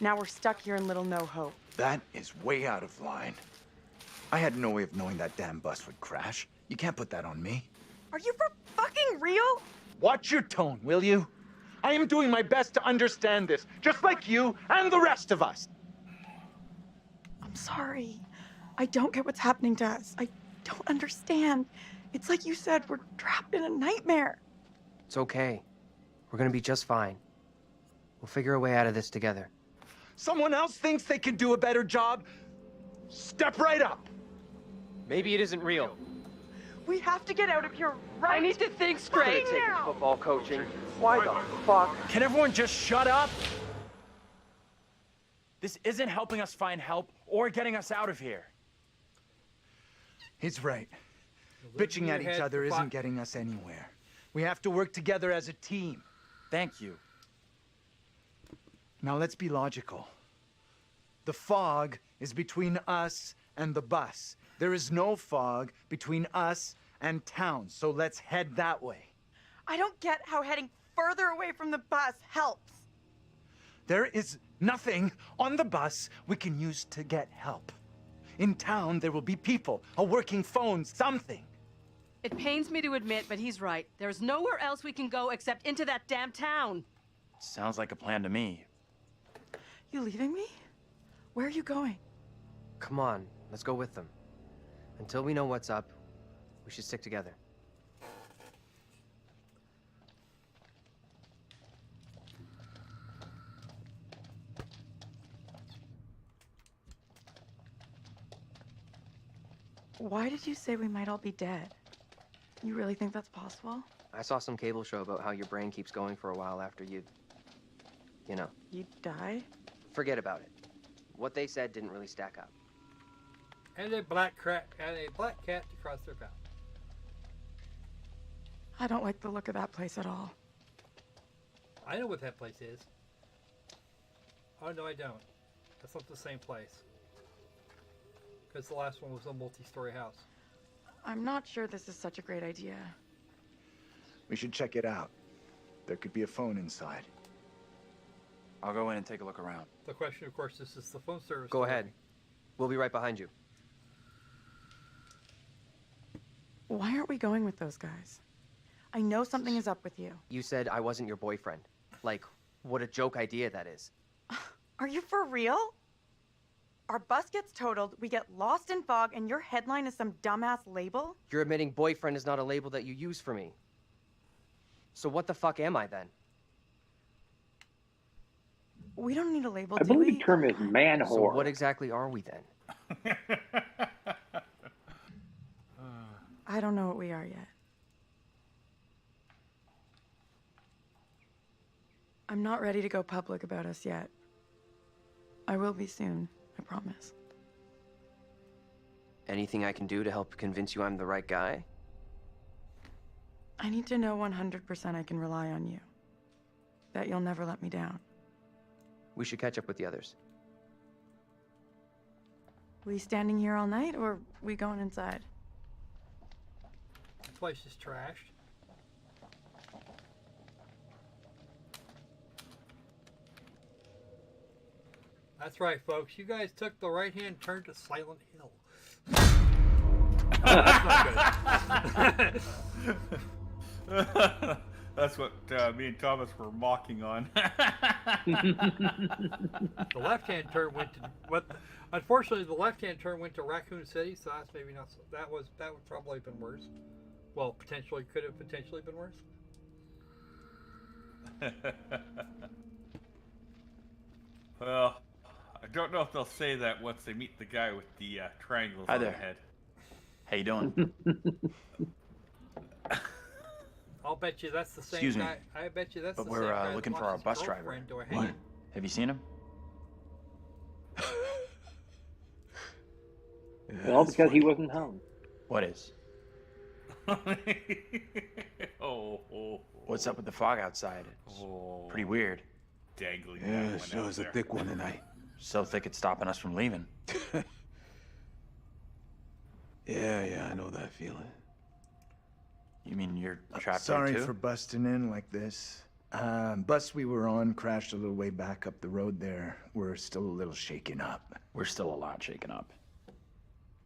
Now we're stuck here in Little No Hope. That is way out of line. I had no way of knowing that damn bus would crash. You can't put that on me. Are you for fucking real? Watch your tone, will you? I am doing my best to understand this, just like you and the rest of us. I'm sorry. I don't get what's happening to us. I don't understand. It's like you said, we're trapped in a nightmare. It's okay. We're gonna be just fine. We'll figure a way out of this together. Someone else thinks they can do a better job? Step right up. Maybe it isn't real. We have to get out of here right. I need to think straight. Right now. Football coaching. Why the fuck? Can everyone just shut up? This isn't helping us find help or getting us out of here. He's right. Bitching at each other isn't getting us anywhere. We have to work together as a team. Thank you. Now let's be logical. The fog is between us and the bus. There is no fog between us and town, so let's head that way. I don't get how heading further away from the bus helps. There is nothing on the bus we can use to get help. In town, there will be people, a working phone, something. It pains me to admit, but he's right. There's nowhere else we can go except into that damn town. Sounds like a plan to me. You leaving me? Where are you going? Come on, let's go with them. Until we know what's up, we should stick together. Why did you say we might all be dead? You really think that's possible? I saw some cable show about how your brain keeps going for a while after you know. You die? Forget about it. What they said didn't really stack up. And a black cat to cross their path. I don't like the look of that place at all. I know what that place is. Oh no, I don't. That's not the same place. Because the last one was a multi-story house. I'm not sure this is such a great idea. We should check it out. There could be a phone inside. I'll go in and take a look around. The question, of course, is the phone service. Go ahead. We'll be right behind you. Why aren't we going with those guys? I know something is up with you. You said I wasn't your boyfriend. Like, what a joke idea that is. Are you for real? Our bus gets totaled, we get lost in fog, and your headline is some dumbass label? You're admitting boyfriend is not a label that you use for me. So what the fuck am I then? We don't need a label, I do believe we? the term is man whore. So what exactly are we then? I don't know what we are yet. I'm not ready to go public about us yet. I will be soon, I promise. Anything I can do to help convince you I'm the right guy? I need to know 100% I can rely on you. That you'll never let me down. We should catch up with the others. We standing here all night, or we going inside? The place is trashed. That's right, folks. You guys took the right-hand turn to Silent Hill. That's not good. That's what me and Thomas were mocking on. The left-hand turn went to what? Unfortunately, the left-hand turn went to Raccoon City, so that's maybe not. That would probably have been worse. Well, potentially could have potentially been worse. Well, I don't know if they'll say that once they meet the guy with the triangles Hi on there. the head. How you doing? I'll bet you that's the same Excuse me. guy. I bet you that's But the we're same guy that looking for wants our his bus driver. girlfriend to a What? hanging. Have you seen him? Well, because he wasn't home. What is? What's up with the fog outside? It's pretty weird. Dangling. Yeah, it sure is a thick one tonight. So thick it's stopping us from leaving. Yeah, I know that feeling. You mean you're trapped Sorry there too? for busting in like this. Bus we were on crashed a little way back up the road there. We're still a little shaken up. We're still a lot shaken up.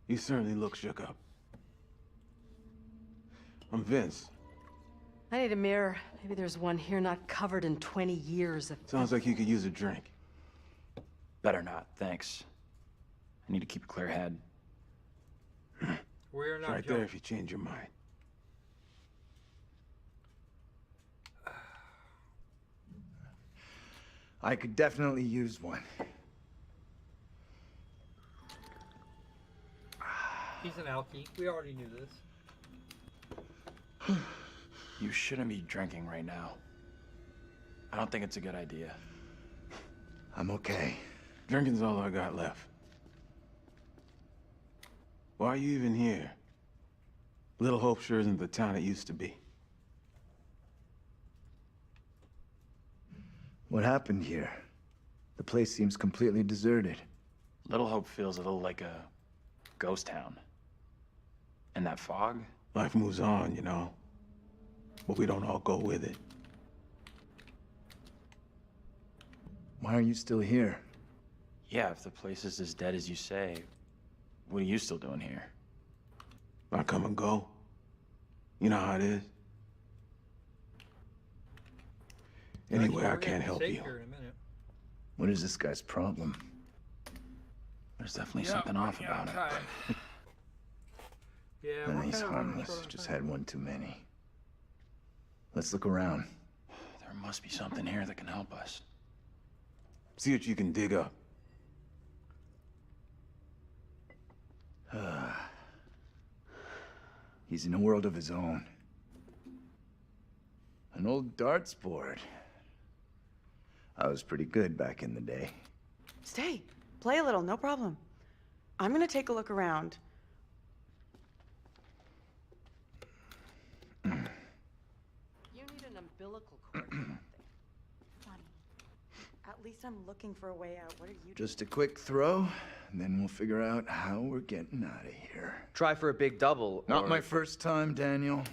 You certainly look shook up. I'm Vince. I need a mirror. Maybe there's one here not covered in 20 years of... Sounds like you could use a drink. Better not, thanks. I need to keep a clear head. We're It's not right there if you change your mind. I could definitely use one. He's an alkie. We already knew this. You shouldn't be drinking right now. I don't think it's a good idea. I'm okay. Drinking's all I got left. Why are you even here? Little Hope sure isn't the town it used to be. What happened here? The place seems completely deserted. Little Hope feels a little like a ghost town. And that fog? Life moves on, you know. But we don't all go with it. Why are you still here? Yeah, if the place is as dead as you say, what are you still doing here? I come and go. You know how it is. Anyway, I can't help you. What is this guy's problem? There's definitely something off about it. Yeah, He's harmless. Just had one too many. Let's look around. There must be something here that can help us. See what you can dig up. He's in a world of his own. An old darts board. I was pretty good back in the day. Stay. Play a little, no problem. I'm gonna take a look around. You need an umbilical cord. Funny. At least I'm looking for a way out. What are you doing? Just a quick throw, and then we'll figure out how we're getting out of here. Try for a big double. Not or... my first time, Daniel.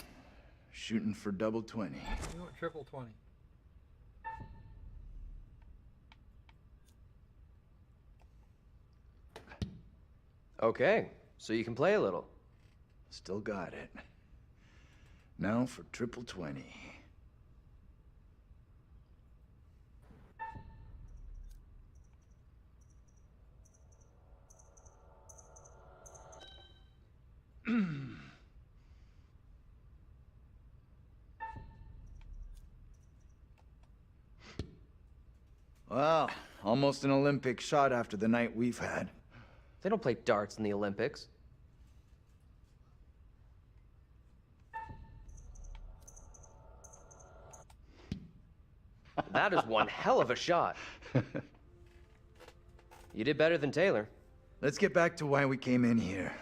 Shooting for double 20. You want triple 20. Okay, so you can play a little. Still got it. Now for triple 20. Well, almost an Olympic shot after the night we've had. They don't play darts in the Olympics. That is one hell of a shot. You did better than Taylor. Let's get back to why we came in here.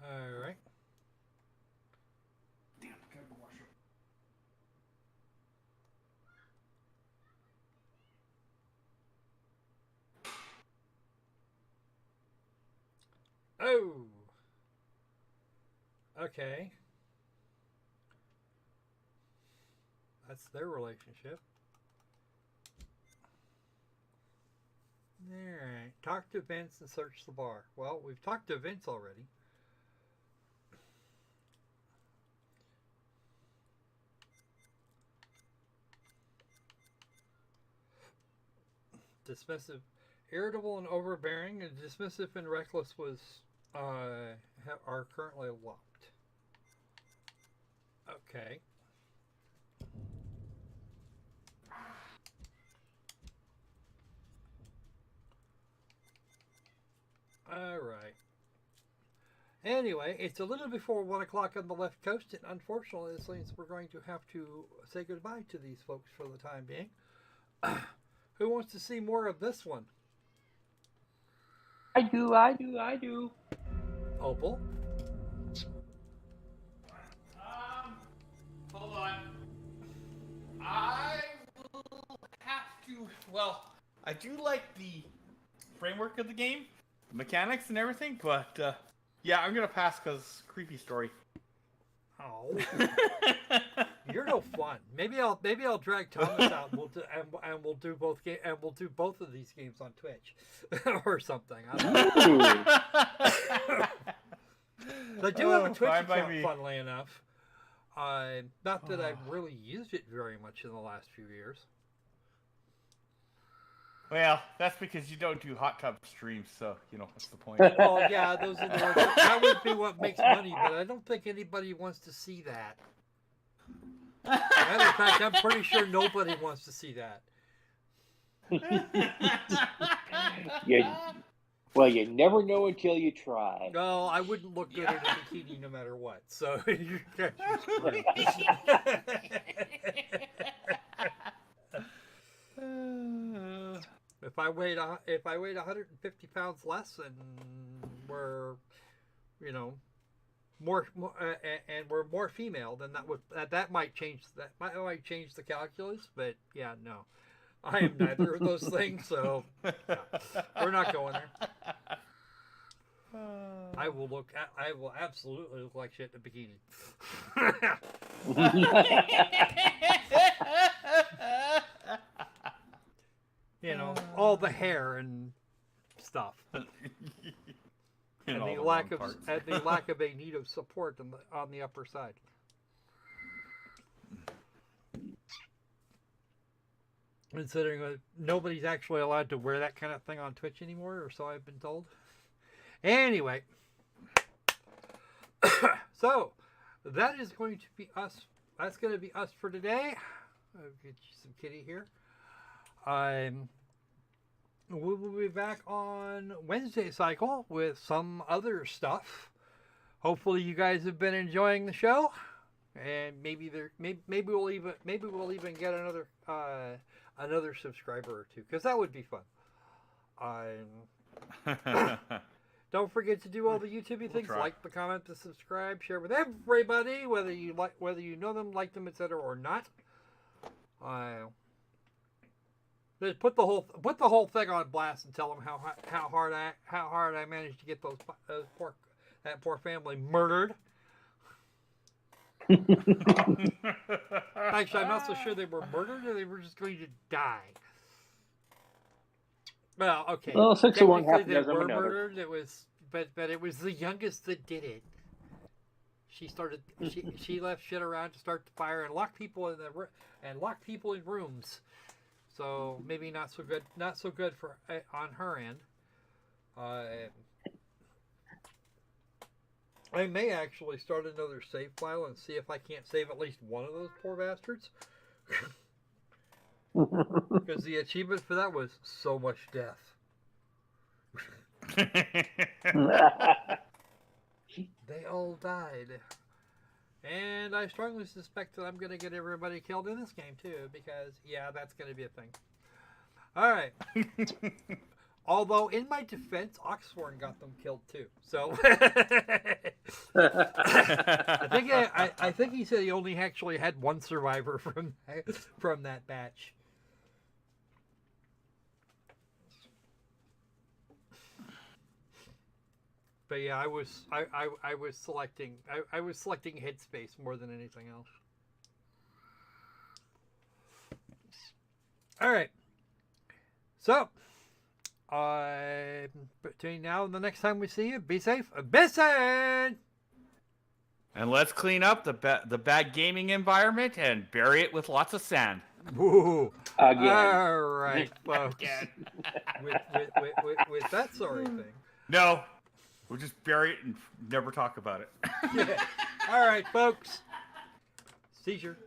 All right. Oh. Okay. That's their relationship. Alright. Talk to Vince and search the bar. Well, we've talked to Vince already. Dismissive, irritable and overbearing, and dismissive and reckless was are currently locked. Okay. All right. Anyway, it's a little before 1 o'clock on the left coast, and unfortunately, this means we're going to have to say goodbye to these folks for the time being. Who wants to see more of this one? I do. Opal? Hold on. I will have to. Well, I do like the framework of the game, the mechanics and everything, but yeah, I'm gonna pass because creepy story. Oh, you're no fun. Maybe I'll drag Thomas out. And we'll do both of these games on Twitch or something. I don't know. I do have a Twitch account, funnily enough. Not that I've really used it very much in the last few years. Well, that's because you don't do hot tub streams, so you know what's the point. Well, yeah, those are the ones that would be what makes money, but I don't think anybody wants to see that. Matter of fact, I'm pretty sure nobody wants to see that. Well, you never know until you try. No, I wouldn't look good in a bikini no matter what. So you guys are screwed. If I weighed 150 pounds less and we're, more and we're more female, then that might change the calculus. But yeah, no, I am neither of those things, so yeah, we're not going there. I will absolutely look like shit in a bikini. All the hair and stuff, and the lack of a need of support on the upper side. Considering that nobody's actually allowed to wear that kind of thing on Twitch anymore, or so I've been told. Anyway, so that is going to be us. That's going to be us for today. I'll get you some kitty here. We will be back on Wednesday cycle with some other stuff. Hopefully, you guys have been enjoying the show, and maybe we'll even get another subscriber or two, because that would be fun. Don't forget to do all the YouTube things, like, the comment, the subscribe, share with everybody, whether you know them, like them, etc. or not. Just put the whole thing on blast and tell them how hard I managed to get that poor family murdered. Actually, I'm not so sure they were murdered, or they were just going to die. Well, okay. Well, 6 of one, half a they dozen of were another. murdered. It was, but it was the youngest that did it. She left shit around to start the fire and lock people in rooms. So maybe not so good for on her end. I may actually start another save file and see if I can't save at least one of those poor bastards. Because the achievement for that was so much death. They all died. And I strongly suspect that I'm going to get everybody killed in this game too, because, yeah, that's going to be a thing. Alright. Although, in my defense, Oxforn got them killed too. So, I think he said he only actually had one survivor from that batch. But yeah, I was selecting headspace more than anything else. All right. So, between now and the next time we see you, be safe. Abyssing! And let's clean up the bad gaming environment and bury it with lots of sand. Ooh. Again. All right, folks. with that sorry thing. No, we'll just bury it and never talk about it. Yeah. All right, folks. Seizure.